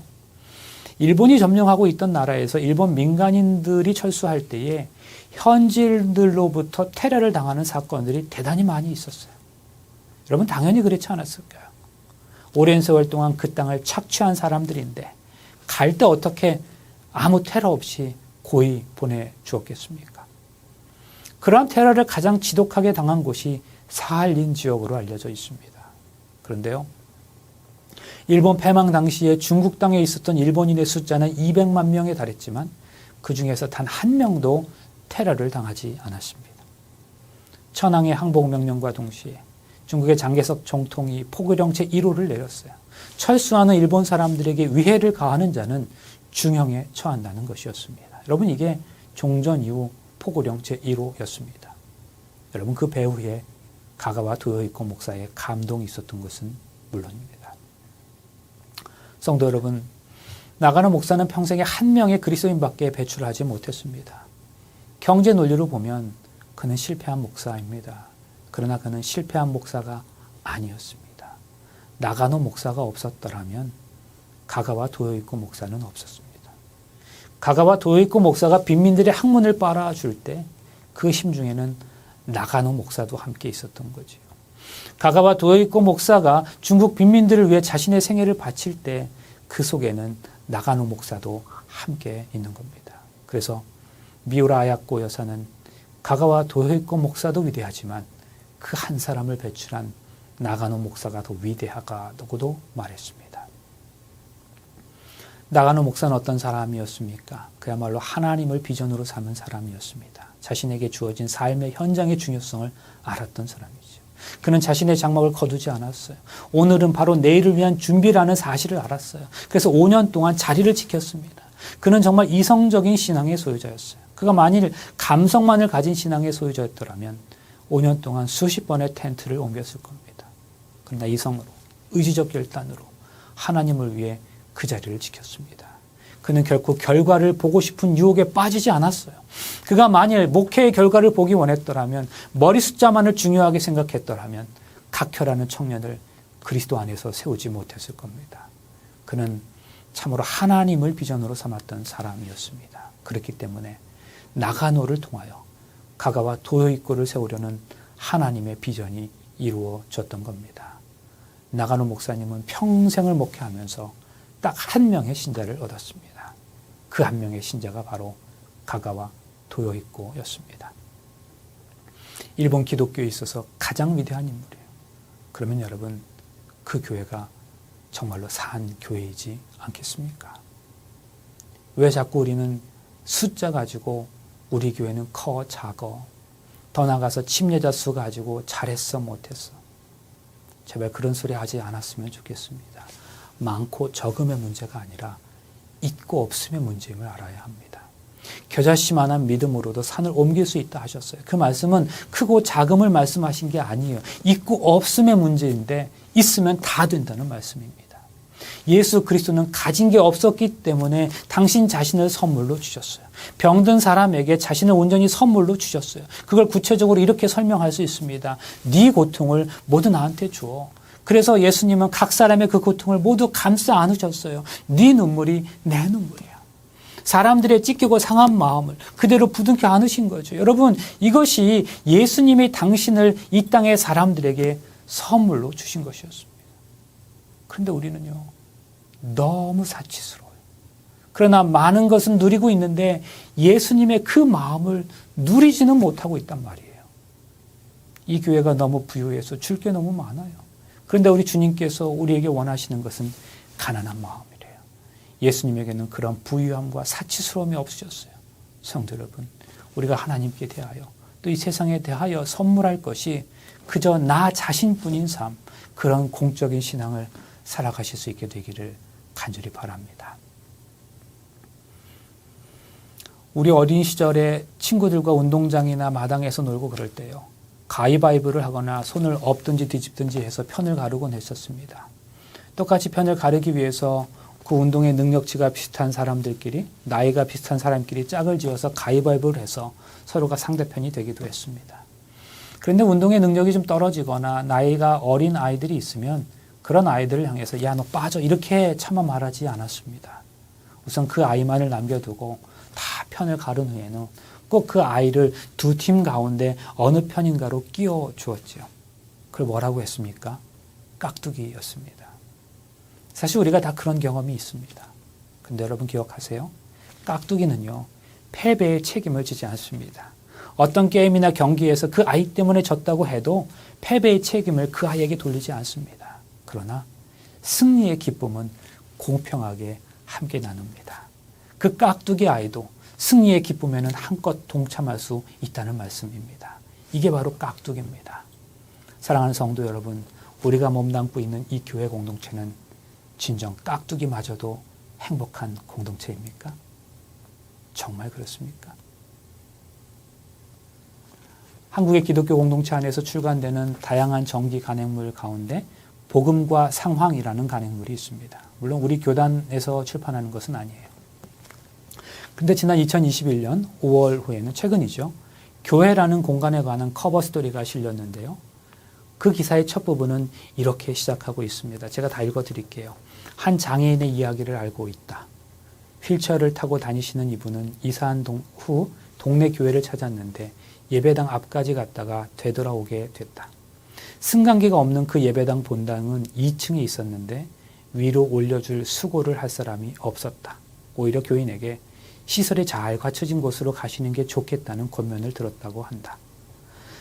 일본이 점령하고 있던 나라에서 일본 민간인들이 철수할 때에 현지인들로부터 테러를 당하는 사건들이 대단히 많이 있었어요. 여러분 당연히 그렇지 않았을까요? 오랜 세월 동안 그 땅을 착취한 사람들인데 갈 때 어떻게 아무 테러 없이 고이 보내주었겠습니까? 그러한 테러를 가장 지독하게 당한 곳이 사할린 지역으로 알려져 있습니다. 그런데요. 일본 패망 당시에 중국 땅에 있었던 일본인의 숫자는 200만 명에 달했지만 그 중에서 단 한 명도 테러를 당하지 않았습니다. 천황의 항복명령과 동시에 중국의 장개석 총통이 포구령 제1호를 내렸어요. 철수하는 일본 사람들에게 위해를 가하는 자는 중형에 처한다는 것이었습니다. 여러분 이게 종전 이후 포구령 제1호였습니다. 여러분 그 배후에 가가와 도요이코 목사의 감동이 있었던 것은 물론입니다. 성도 여러분, 나가노 목사는 평생에 한 명의 그리스도인밖에 배출하지 못했습니다. 경제 논리로 보면 그는 실패한 목사입니다. 그러나 그는 실패한 목사가 아니었습니다. 나가노 목사가 없었더라면 가가와 도요이코 목사는 없었습니다. 가가와 도요이코 목사가 빈민들의 학문을 빨아줄 때 그 심중에는 나가노 목사도 함께 있었던 거지요. 가가와 도요이코 목사가 중국 빈민들을 위해 자신의 생애를 바칠 때 그 속에는 나가노 목사도 함께 있는 겁니다. 그래서 미우라 아야코 여사는 가가와 도요이코 목사도 위대하지만 그 한 사람을 배출한 나가노 목사가 더 위대하다고도 말했습니다. 나가노 목사는 어떤 사람이었습니까? 그야말로 하나님을 비전으로 삼은 사람이었습니다. 자신에게 주어진 삶의 현장의 중요성을 알았던 사람이죠. 그는 자신의 장막을 거두지 않았어요. 오늘은 바로 내일을 위한 준비라는 사실을 알았어요. 그래서 5년 동안 자리를 지켰습니다. 그는 정말 이성적인 신앙의 소유자였어요. 그가 만일 감성만을 가진 신앙의 소유자였더라면 5년 동안 수십 번의 텐트를 옮겼을 겁니다. 그러나 이성으로, 의지적 결단으로 하나님을 위해 그 자리를 지켰습니다. 그는 결코 결과를 보고 싶은 유혹에 빠지지 않았어요. 그가 만일 목회의 결과를 보기 원했더라면, 머리 숫자만을 중요하게 생각했더라면 각혈하는 청년을 그리스도 안에서 세우지 못했을 겁니다. 그는 참으로 하나님을 비전으로 삼았던 사람이었습니다. 그렇기 때문에 나가노를 통하여 가가와 도요이코를 세우려는 하나님의 비전이 이루어졌던 겁니다. 나가노 목사님은 평생을 목회하면서 딱 한 명의 신자를 얻었습니다. 그 한 명의 신자가 바로 가가와 도요이코였습니다. 일본 기독교에 있어서 가장 위대한 인물이에요. 그러면 여러분 그 교회가 정말로 산 교회이지 않겠습니까? 왜 자꾸 우리는 숫자 가지고 우리 교회는 커 작어, 더 나가서 침례자 수 가지고 잘했어 못했어, 제발 그런 소리 하지 않았으면 좋겠습니다. 많고 적음의 문제가 아니라 있고 없음의 문제임을 알아야 합니다. 겨자씨만한 믿음으로도 산을 옮길 수 있다 하셨어요. 그 말씀은 크고 작음을 말씀하신 게 아니에요. 있고 없음의 문제인데 있으면 다 된다는 말씀입니다. 예수 그리스도는 가진 게 없었기 때문에 당신 자신을 선물로 주셨어요. 병든 사람에게 자신을 온전히 선물로 주셨어요. 그걸 구체적으로 이렇게 설명할 수 있습니다. 네 고통을 모두 나한테 주어. 그래서 예수님은 각 사람의 그 고통을 모두 감싸 안으셨어요. 네 눈물이 내 눈물이야. 사람들의 찢기고 상한 마음을 그대로 부둥켜 안으신 거죠. 여러분, 이것이 예수님이 당신을 이 땅의 사람들에게 선물로 주신 것이었습니다. 그런데 우리는요, 너무 사치스러워요. 그러나 많은 것은 누리고 있는데 예수님의 그 마음을 누리지는 못하고 있단 말이에요. 이 교회가 너무 부유해서 줄 게 너무 많아요. 그런데 우리 주님께서 우리에게 원하시는 것은 가난한 마음이래요. 예수님에게는 그런 부유함과 사치스러움이 없으셨어요. 성도 여러분, 우리가 하나님께 대하여 또 이 세상에 대하여 선물할 것이 그저 나 자신뿐인 삶, 그런 공적인 신앙을 살아가실 수 있게 되기를 간절히 바랍니다. 우리 어린 시절에 친구들과 운동장이나 마당에서 놀고 그럴 때요, 가위바위보를 하거나 손을 엎든지 뒤집든지 해서 편을 가르곤 했었습니다. 똑같이 편을 가르기 위해서 그 운동의 능력치가 비슷한 사람들끼리, 나이가 비슷한 사람끼리 짝을 지어서 가위바위보를 해서 서로가 상대편이 되기도 했습니다. 그런데 운동의 능력이 좀 떨어지거나 나이가 어린 아이들이 있으면 그런 아이들을 향해서 야, 너 빠져, 이렇게 차마 말하지 않았습니다. 우선 그 아이만을 남겨두고 다 편을 가른 후에는 꼭 그 아이를 두 팀 가운데 어느 편인가로 끼워 주었지요. 그걸 뭐라고 했습니까? 깍두기였습니다. 사실 우리가 다 그런 경험이 있습니다. 근데 여러분 기억하세요? 깍두기는요, 패배의 책임을 지지 않습니다. 어떤 게임이나 경기에서 그 아이 때문에 졌다고 해도 패배의 책임을 그 아이에게 돌리지 않습니다. 그러나 승리의 기쁨은 공평하게 함께 나눕니다. 그 깍두기 아이도 승리의 기쁨에는 한껏 동참할 수 있다는 말씀입니다. 이게 바로 깍두기입니다. 사랑하는 성도 여러분, 우리가 몸담고 있는 이 교회 공동체는 진정 깍두기마저도 행복한 공동체입니까? 정말 그렇습니까? 한국의 기독교 공동체 안에서 출간되는 다양한 정기 간행물 가운데 복음과 상황이라는 간행물이 있습니다. 물론 우리 교단에서 출판하는 것은 아니에요. 근데 지난 2021년 5월 후에는 최근이죠. 교회라는 공간에 관한 커버 스토리가 실렸는데요. 그 기사의 첫 부분은 이렇게 시작하고 있습니다. 제가 다 읽어드릴게요. 한 장애인의 이야기를 알고 있다. 휠체어를 타고 다니시는 이분은 이사한 후 동네 교회를 찾았는데 예배당 앞까지 갔다가 되돌아오게 됐다. 승강기가 없는 그 예배당 본당은 2층에 있었는데 위로 올려줄 수고를 할 사람이 없었다. 오히려 교인에게 시설이 잘 갖춰진 곳으로 가시는 게 좋겠다는 권면을 들었다고 한다.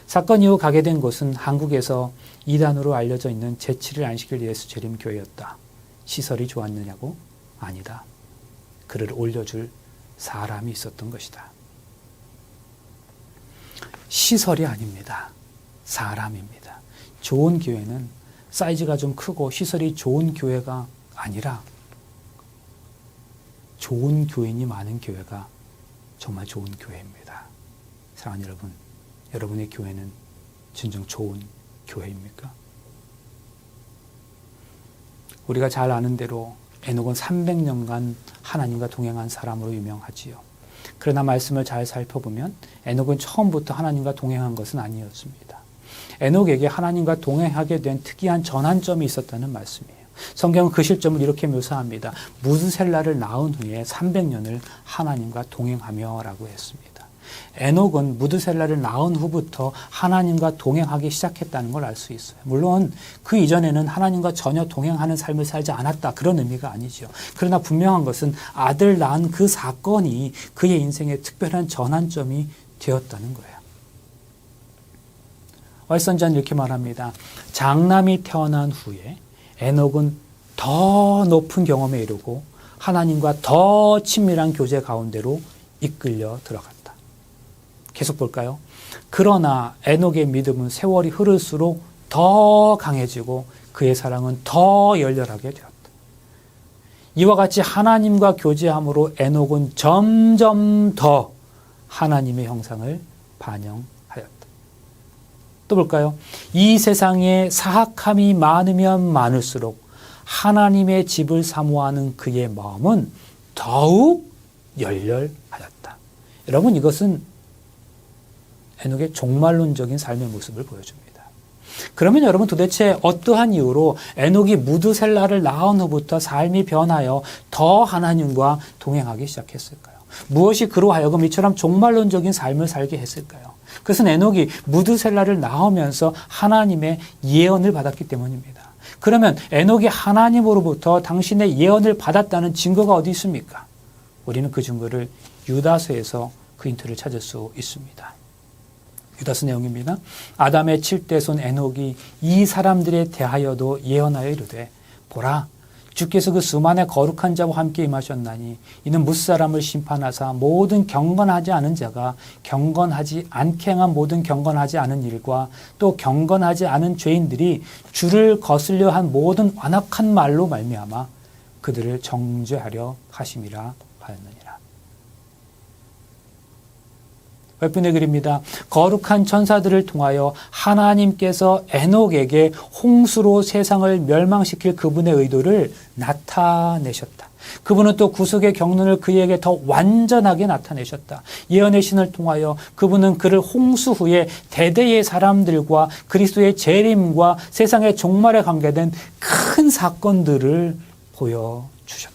사건 이후 가게 된 곳은 한국에서 이단으로 알려져 있는 제7일 안식일 예수 재림 교회였다. 시설이 좋았느냐고? 아니다. 그를 올려줄 사람이 있었던 것이다. 시설이 아닙니다. 사람입니다. 좋은 교회는 사이즈가 좀 크고 시설이 좋은 교회가 아니라 좋은 교인이 많은 교회가 정말 좋은 교회입니다. 사랑하는 여러분, 여러분의 교회는 진정 좋은 교회입니까? 우리가 잘 아는 대로 에녹은 300년간 하나님과 동행한 사람으로 유명하지요. 그러나 말씀을 잘 살펴보면 에녹은 처음부터 하나님과 동행한 것은 아니었습니다. 에녹에게 하나님과 동행하게 된 특이한 전환점이 있었다는 말씀이에요. 성경은 그 실점을 이렇게 묘사합니다. 무드셀라를 낳은 후에 300년을 하나님과 동행하며 라고 했습니다. 에녹은 무드셀라를 낳은 후부터 하나님과 동행하기 시작했다는 걸 알 수 있어요. 물론 그 이전에는 하나님과 전혀 동행하는 삶을 살지 않았다, 그런 의미가 아니죠. 그러나 분명한 것은 아들 낳은 그 사건이 그의 인생의 특별한 전환점이 되었다는 거예요. 월선자는 이렇게 말합니다. 장남이 태어난 후에 에녹은 더 높은 경험에 이르고 하나님과 더 친밀한 교제 가운데로 이끌려 들어갔다. 계속 볼까요? 그러나 에녹의 믿음은 세월이 흐를수록 더 강해지고 그의 사랑은 더 열렬하게 되었다. 이와 같이 하나님과 교제함으로 에녹은 점점 더 하나님의 형상을 반영하였다. 또 볼까요? 이 세상에 사악함이 많으면 많을수록 하나님의 집을 사모하는 그의 마음은 더욱 열렬하였다. 여러분, 이것은 에녹의 종말론적인 삶의 모습을 보여줍니다. 그러면 여러분, 도대체 어떠한 이유로 에녹이 무드셀라를 낳은 후부터 삶이 변하여 더 하나님과 동행하기 시작했을까요? 무엇이 그로 하여금 이처럼 종말론적인 삶을 살게 했을까요? 그것은 에녹이 무드셀라를 낳으면서 하나님의 예언을 받았기 때문입니다. 그러면 에녹이 하나님으로부터 당신의 예언을 받았다는 증거가 어디 있습니까? 우리는 그 증거를 유다서에서 그 힌트를 찾을 수 있습니다. 유다서 내용입니다. 아담의 7대손 에녹이 이 사람들에 대하여도 예언하여 이르되 보라 주께서 그 수만의 거룩한 자와 함께 임하셨나니 이는 무사람을 심판하사 모든 경건하지 않은 자가 경건하지 않게 행한 모든 경건하지 않은 일과 또 경건하지 않은 죄인들이 주를 거슬려 한 모든 완악한 말로 말미암아 그들을 정죄하려 하심이라 하였느니라. 몇 분의 글입니다. 거룩한 천사들을 통하여 하나님께서 에녹에게 홍수로 세상을 멸망시킬 그분의 의도를 나타내셨다. 그분은 또 구속의 경륜을 그에게 더 완전하게 나타내셨다. 예언의 신을 통하여 그분은 그를 홍수 후에 대대의 사람들과 그리스도의 재림과 세상의 종말에 관계된 큰 사건들을 보여주셨다.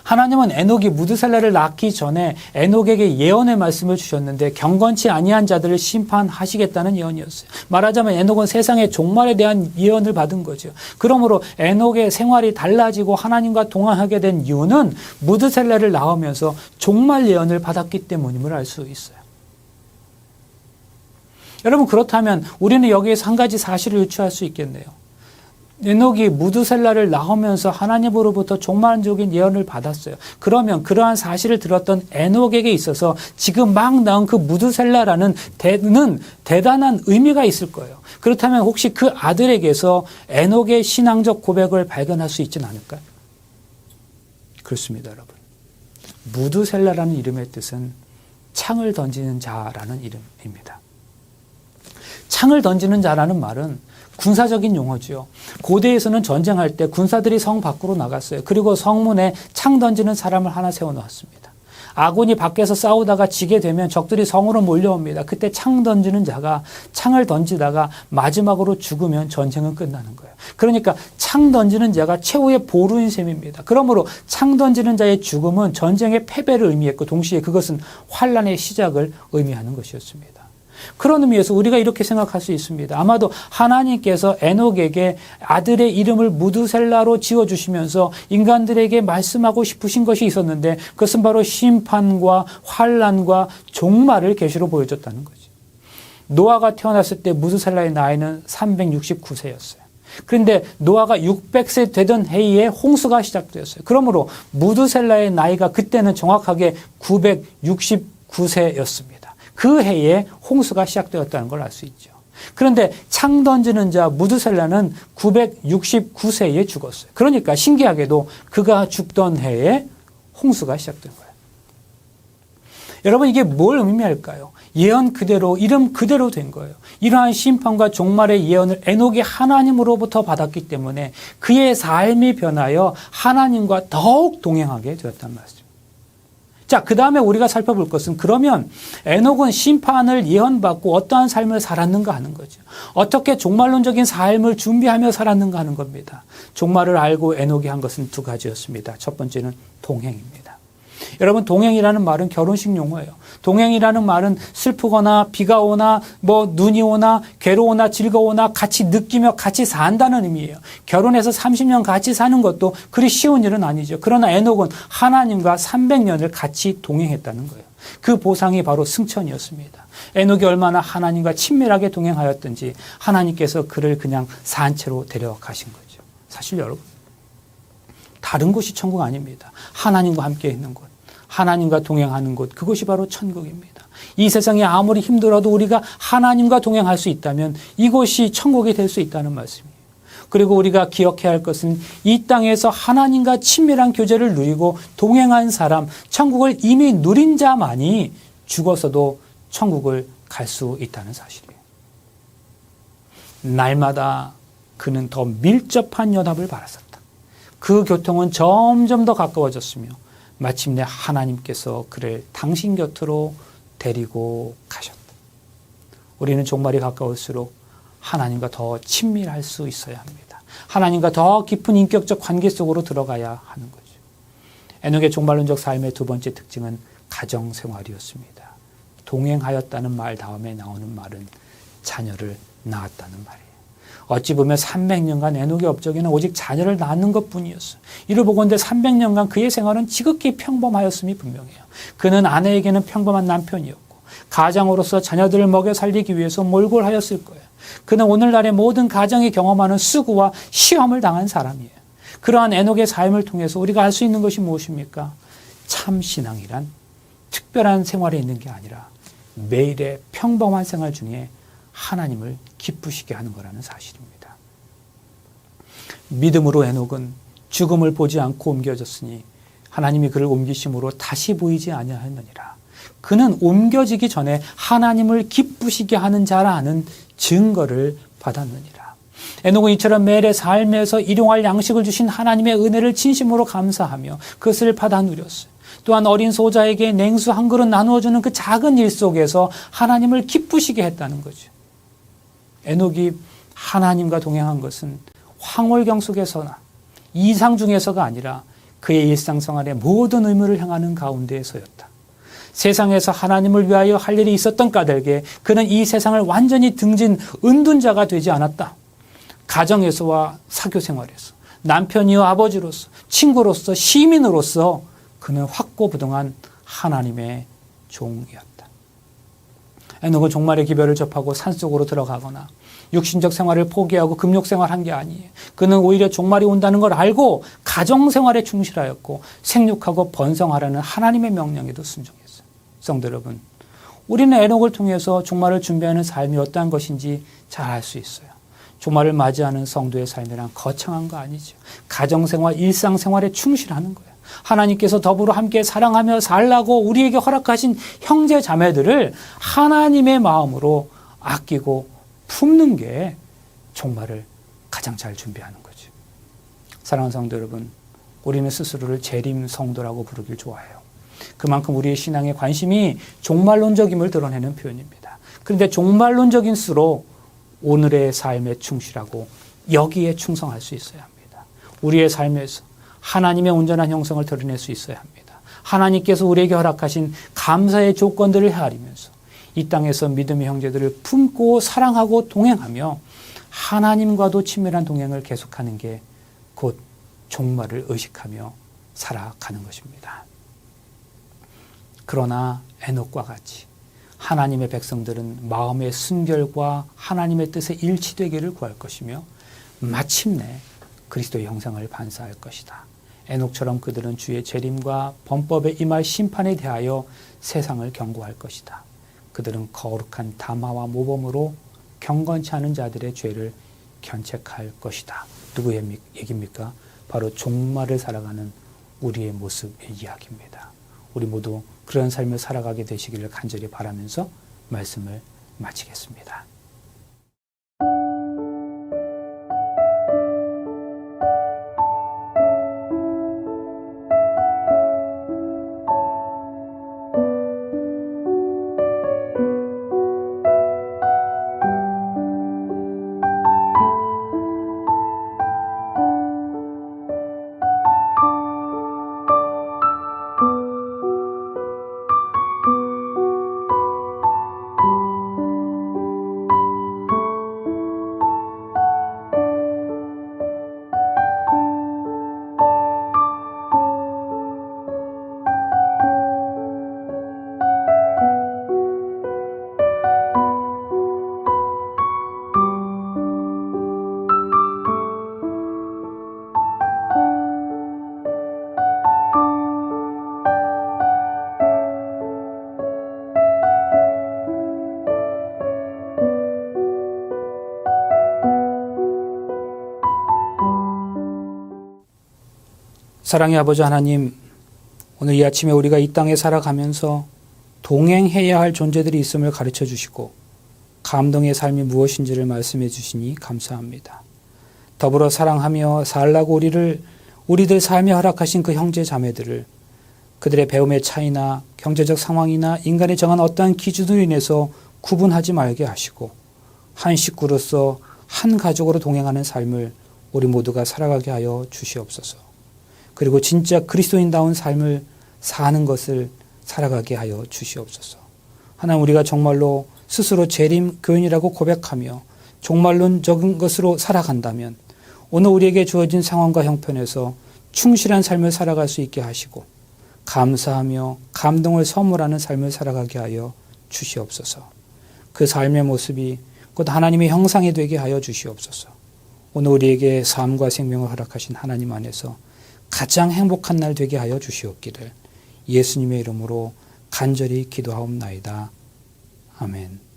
하나님은 에녹이 무드셀라를 낳기 전에 에녹에게 예언의 말씀을 주셨는데 경건치 아니한 자들을 심판하시겠다는 예언이었어요. 말하자면 에녹은 세상의 종말에 대한 예언을 받은 거죠. 그러므로 에녹의 생활이 달라지고 하나님과 동행하게 된 이유는 무드셀라를 낳으면서 종말 예언을 받았기 때문임을 알 수 있어요. 여러분 그렇다면 우리는 여기에서 한 가지 사실을 유추할 수 있겠네요. 에녹이 무드셀라를 낳으면서 하나님으로부터 종말적인 예언을 받았어요. 그러면 그러한 사실을 들었던 에녹에게 있어서 지금 막 낳은 그 무드셀라라는 대단한 의미가 있을 거예요. 그렇다면 혹시 그 아들에게서 에녹의 신앙적 고백을 발견할 수 있지는 않을까요? 그렇습니다, 여러분. 무드셀라라는 이름의 뜻은 창을 던지는 자라는 이름입니다. 창을 던지는 자라는 말은 군사적인 용어죠. 고대에서는 전쟁할 때 군사들이 성 밖으로 나갔어요. 그리고 성문에 창 던지는 사람을 하나 세워놓았습니다. 아군이 밖에서 싸우다가 지게 되면 적들이 성으로 몰려옵니다. 그때 창 던지는 자가 창을 던지다가 마지막으로 죽으면 전쟁은 끝나는 거예요. 그러니까 창 던지는 자가 최후의 보루인 셈입니다. 그러므로 창 던지는 자의 죽음은 전쟁의 패배를 의미했고 동시에 그것은 환란의 시작을 의미하는 것이었습니다. 그런 의미에서 우리가 이렇게 생각할 수 있습니다. 아마도 하나님께서 에녹에게 아들의 이름을 무드셀라로 지어주시면서 인간들에게 말씀하고 싶으신 것이 있었는데 그것은 바로 심판과 환란과 종말을 계시로 보여줬다는 거죠. 노아가 태어났을 때 무드셀라의 나이는 369세였어요. 그런데 노아가 600세 되던 해에 홍수가 시작되었어요. 그러므로 무드셀라의 나이가 그때는 정확하게 969세였습니다. 그 해에 홍수가 시작되었다는 걸 알 수 있죠. 그런데 창 던지는 자 무드셀라는 969세에 죽었어요. 그러니까 신기하게도 그가 죽던 해에 홍수가 시작된 거예요. 여러분 이게 뭘 의미할까요? 예언 그대로 이름 그대로 된 거예요. 이러한 심판과 종말의 예언을 에녹이 하나님으로부터 받았기 때문에 그의 삶이 변하여 하나님과 더욱 동행하게 되었단 말이죠. 자, 그 다음에 우리가 살펴볼 것은 그러면 에녹은 심판을 예언받고 어떠한 삶을 살았는가 하는 거죠. 어떻게 종말론적인 삶을 준비하며 살았는가 하는 겁니다. 종말을 알고 에녹이 한 것은 두 가지였습니다. 첫 번째는 동행입니다. 여러분 동행이라는 말은 결혼식 용어예요. 동행이라는 말은 슬프거나 비가 오나 눈이 오나 괴로우나 즐거우나 같이 느끼며 같이 산다는 의미예요. 결혼해서 30년 같이 사는 것도 그리 쉬운 일은 아니죠. 그러나 에녹은 하나님과 300년을 같이 동행했다는 거예요. 그 보상이 바로 승천이었습니다. 에녹이 얼마나 하나님과 친밀하게 동행하였든지 하나님께서 그를 그냥 산채로 데려가신 거죠. 사실 여러분 다른 곳이 천국 아닙니다. 하나님과 함께 있는 곳, 하나님과 동행하는 곳, 그것이 바로 천국입니다. 이 세상이 아무리 힘들어도 우리가 하나님과 동행할 수 있다면 이곳이 천국이 될 수 있다는 말씀이에요. 그리고 우리가 기억해야 할 것은 이 땅에서 하나님과 친밀한 교제를 누리고 동행한 사람, 천국을 이미 누린 자만이 죽어서도 천국을 갈 수 있다는 사실이에요. 날마다 그는 더 밀접한 연합을 바랐었다. 그 교통은 점점 더 가까워졌으며 마침내 하나님께서 그를 당신 곁으로 데리고 가셨다. 우리는 종말이 가까울수록 하나님과 더 친밀할 수 있어야 합니다. 하나님과 더 깊은 인격적 관계 속으로 들어가야 하는 거죠. 에녹의 종말론적 삶의 두 번째 특징은 가정생활이었습니다. 동행하였다는 말 다음에 나오는 말은 자녀를 낳았다는 말이에요. 어찌 보면 300년간 에녹의 업적에는 오직 자녀를 낳는 것뿐이었어요. 이를 보건대 300년간 그의 생활은 지극히 평범하였음이 분명해요. 그는 아내에게는 평범한 남편이었고 가장으로서 자녀들을 먹여 살리기 위해서 몰골하였을 거예요. 그는 오늘날의 모든 가정이 경험하는 수고와 시험을 당한 사람이에요. 그러한 에녹의 삶을 통해서 우리가 알 수 있는 것이 무엇입니까? 참 신앙이란 특별한 생활에 있는 게 아니라 매일의 평범한 생활 중에 하나님을 기쁘시게 하는 거라는 사실입니다. 믿음으로 에녹은 죽음을 보지 않고 옮겨졌으니 하나님이 그를 옮기심으로 다시 보이지 아니하였느니라. 그는 옮겨지기 전에 하나님을 기쁘시게 하는 자라는 증거를 받았느니라. 에녹은 이처럼 매일의 삶에서 일용할 양식을 주신 하나님의 은혜를 진심으로 감사하며 그것을 받아 누렸어요. 또한 어린 소자에게 냉수 한 그릇 나누어주는 그 작은 일 속에서 하나님을 기쁘시게 했다는 거죠. 에녹이 하나님과 동행한 것은 황홀경 속에서나 이상 중에서가 아니라 그의 일상생활의 모든 의무를 행하는 가운데에서였다. 세상에서 하나님을 위하여 할 일이 있었던 까닭에 그는 이 세상을 완전히 등진 은둔자가 되지 않았다. 가정에서와 사교 생활에서 남편이요 아버지로서 친구로서 시민으로서 그는 확고부동한 하나님의 종이었다. 에녹은 종말의 기별을 접하고 산속으로 들어가거나 육신적 생활을 포기하고 금욕 생활한 게 아니에요. 그는 오히려 종말이 온다는 걸 알고 가정 생활에 충실하였고 생육하고 번성하라는 하나님의 명령에도 순종했어요. 성도 여러분, 우리는 에녹을 통해서 종말을 준비하는 삶이 어떠한 것인지 잘 알 수 있어요. 종말을 맞이하는 성도의 삶이란 거창한 거 아니죠. 가정생활, 일상생활에 충실하는 거예요. 하나님께서 더불어 함께 사랑하며 살라고 우리에게 허락하신 형제 자매들을 하나님의 마음으로 아끼고 품는 게 종말을 가장 잘 준비하는 거죠. 사랑하는 성도 여러분, 우리는 스스로를 재림 성도라고 부르길 좋아해요. 그만큼 우리의 신앙의 관심이 종말론적임을 드러내는 표현입니다. 그런데 종말론적인수록 오늘의 삶에 충실하고 여기에 충성할 수 있어야 합니다. 우리의 삶에서 하나님의 온전한 형성을 드러낼 수 있어야 합니다. 하나님께서 우리에게 허락하신 감사의 조건들을 헤아리면서 이 땅에서 믿음의 형제들을 품고 사랑하고 동행하며 하나님과도 친밀한 동행을 계속하는 게 곧 종말을 의식하며 살아가는 것입니다. 그러나 에녹과 같이 하나님의 백성들은 마음의 순결과 하나님의 뜻에 일치되기를 구할 것이며 마침내 그리스도의 형상을 반사할 것이다. 에녹처럼 그들은 주의 재림과 범법에 임할 심판에 대하여 세상을 경고할 것이다. 그들은 거룩한 담화와 모범으로 경건치 않은 자들의 죄를 견책할 것이다. 누구의 얘기입니까? 바로 종말을 살아가는 우리의 모습의 이야기입니다. 우리 모두 그런 삶을 살아가게 되시기를 간절히 바라면서 말씀을 마치겠습니다. 사랑의 아버지 하나님, 오늘 이 아침에 우리가 이 땅에 살아가면서 동행해야 할 존재들이 있음을 가르쳐 주시고 감동의 삶이 무엇인지를 말씀해 주시니 감사합니다. 더불어 사랑하며 살라고 우리들 삶에 허락하신 그 형제 자매들을 그들의 배움의 차이나 경제적 상황이나 인간이 정한 어떠한 기준으로 인해서 구분하지 말게 하시고 한 식구로서 한 가족으로 동행하는 삶을 우리 모두가 살아가게 하여 주시옵소서. 그리고 진짜 그리스도인다운 삶을 사는 것을 살아가게 하여 주시옵소서. 하나님, 우리가 정말로 스스로 재림 교인이라고 고백하며 종말론적인 것으로 살아간다면 오늘 우리에게 주어진 상황과 형편에서 충실한 삶을 살아갈 수 있게 하시고 감사하며 감동을 선물하는 삶을 살아가게 하여 주시옵소서. 그 삶의 모습이 곧 하나님의 형상이 되게 하여 주시옵소서. 오늘 우리에게 삶과 생명을 허락하신 하나님 안에서 가장 행복한 날 되게 하여 주시옵기를 예수님의 이름으로 간절히 기도하옵나이다. 아멘.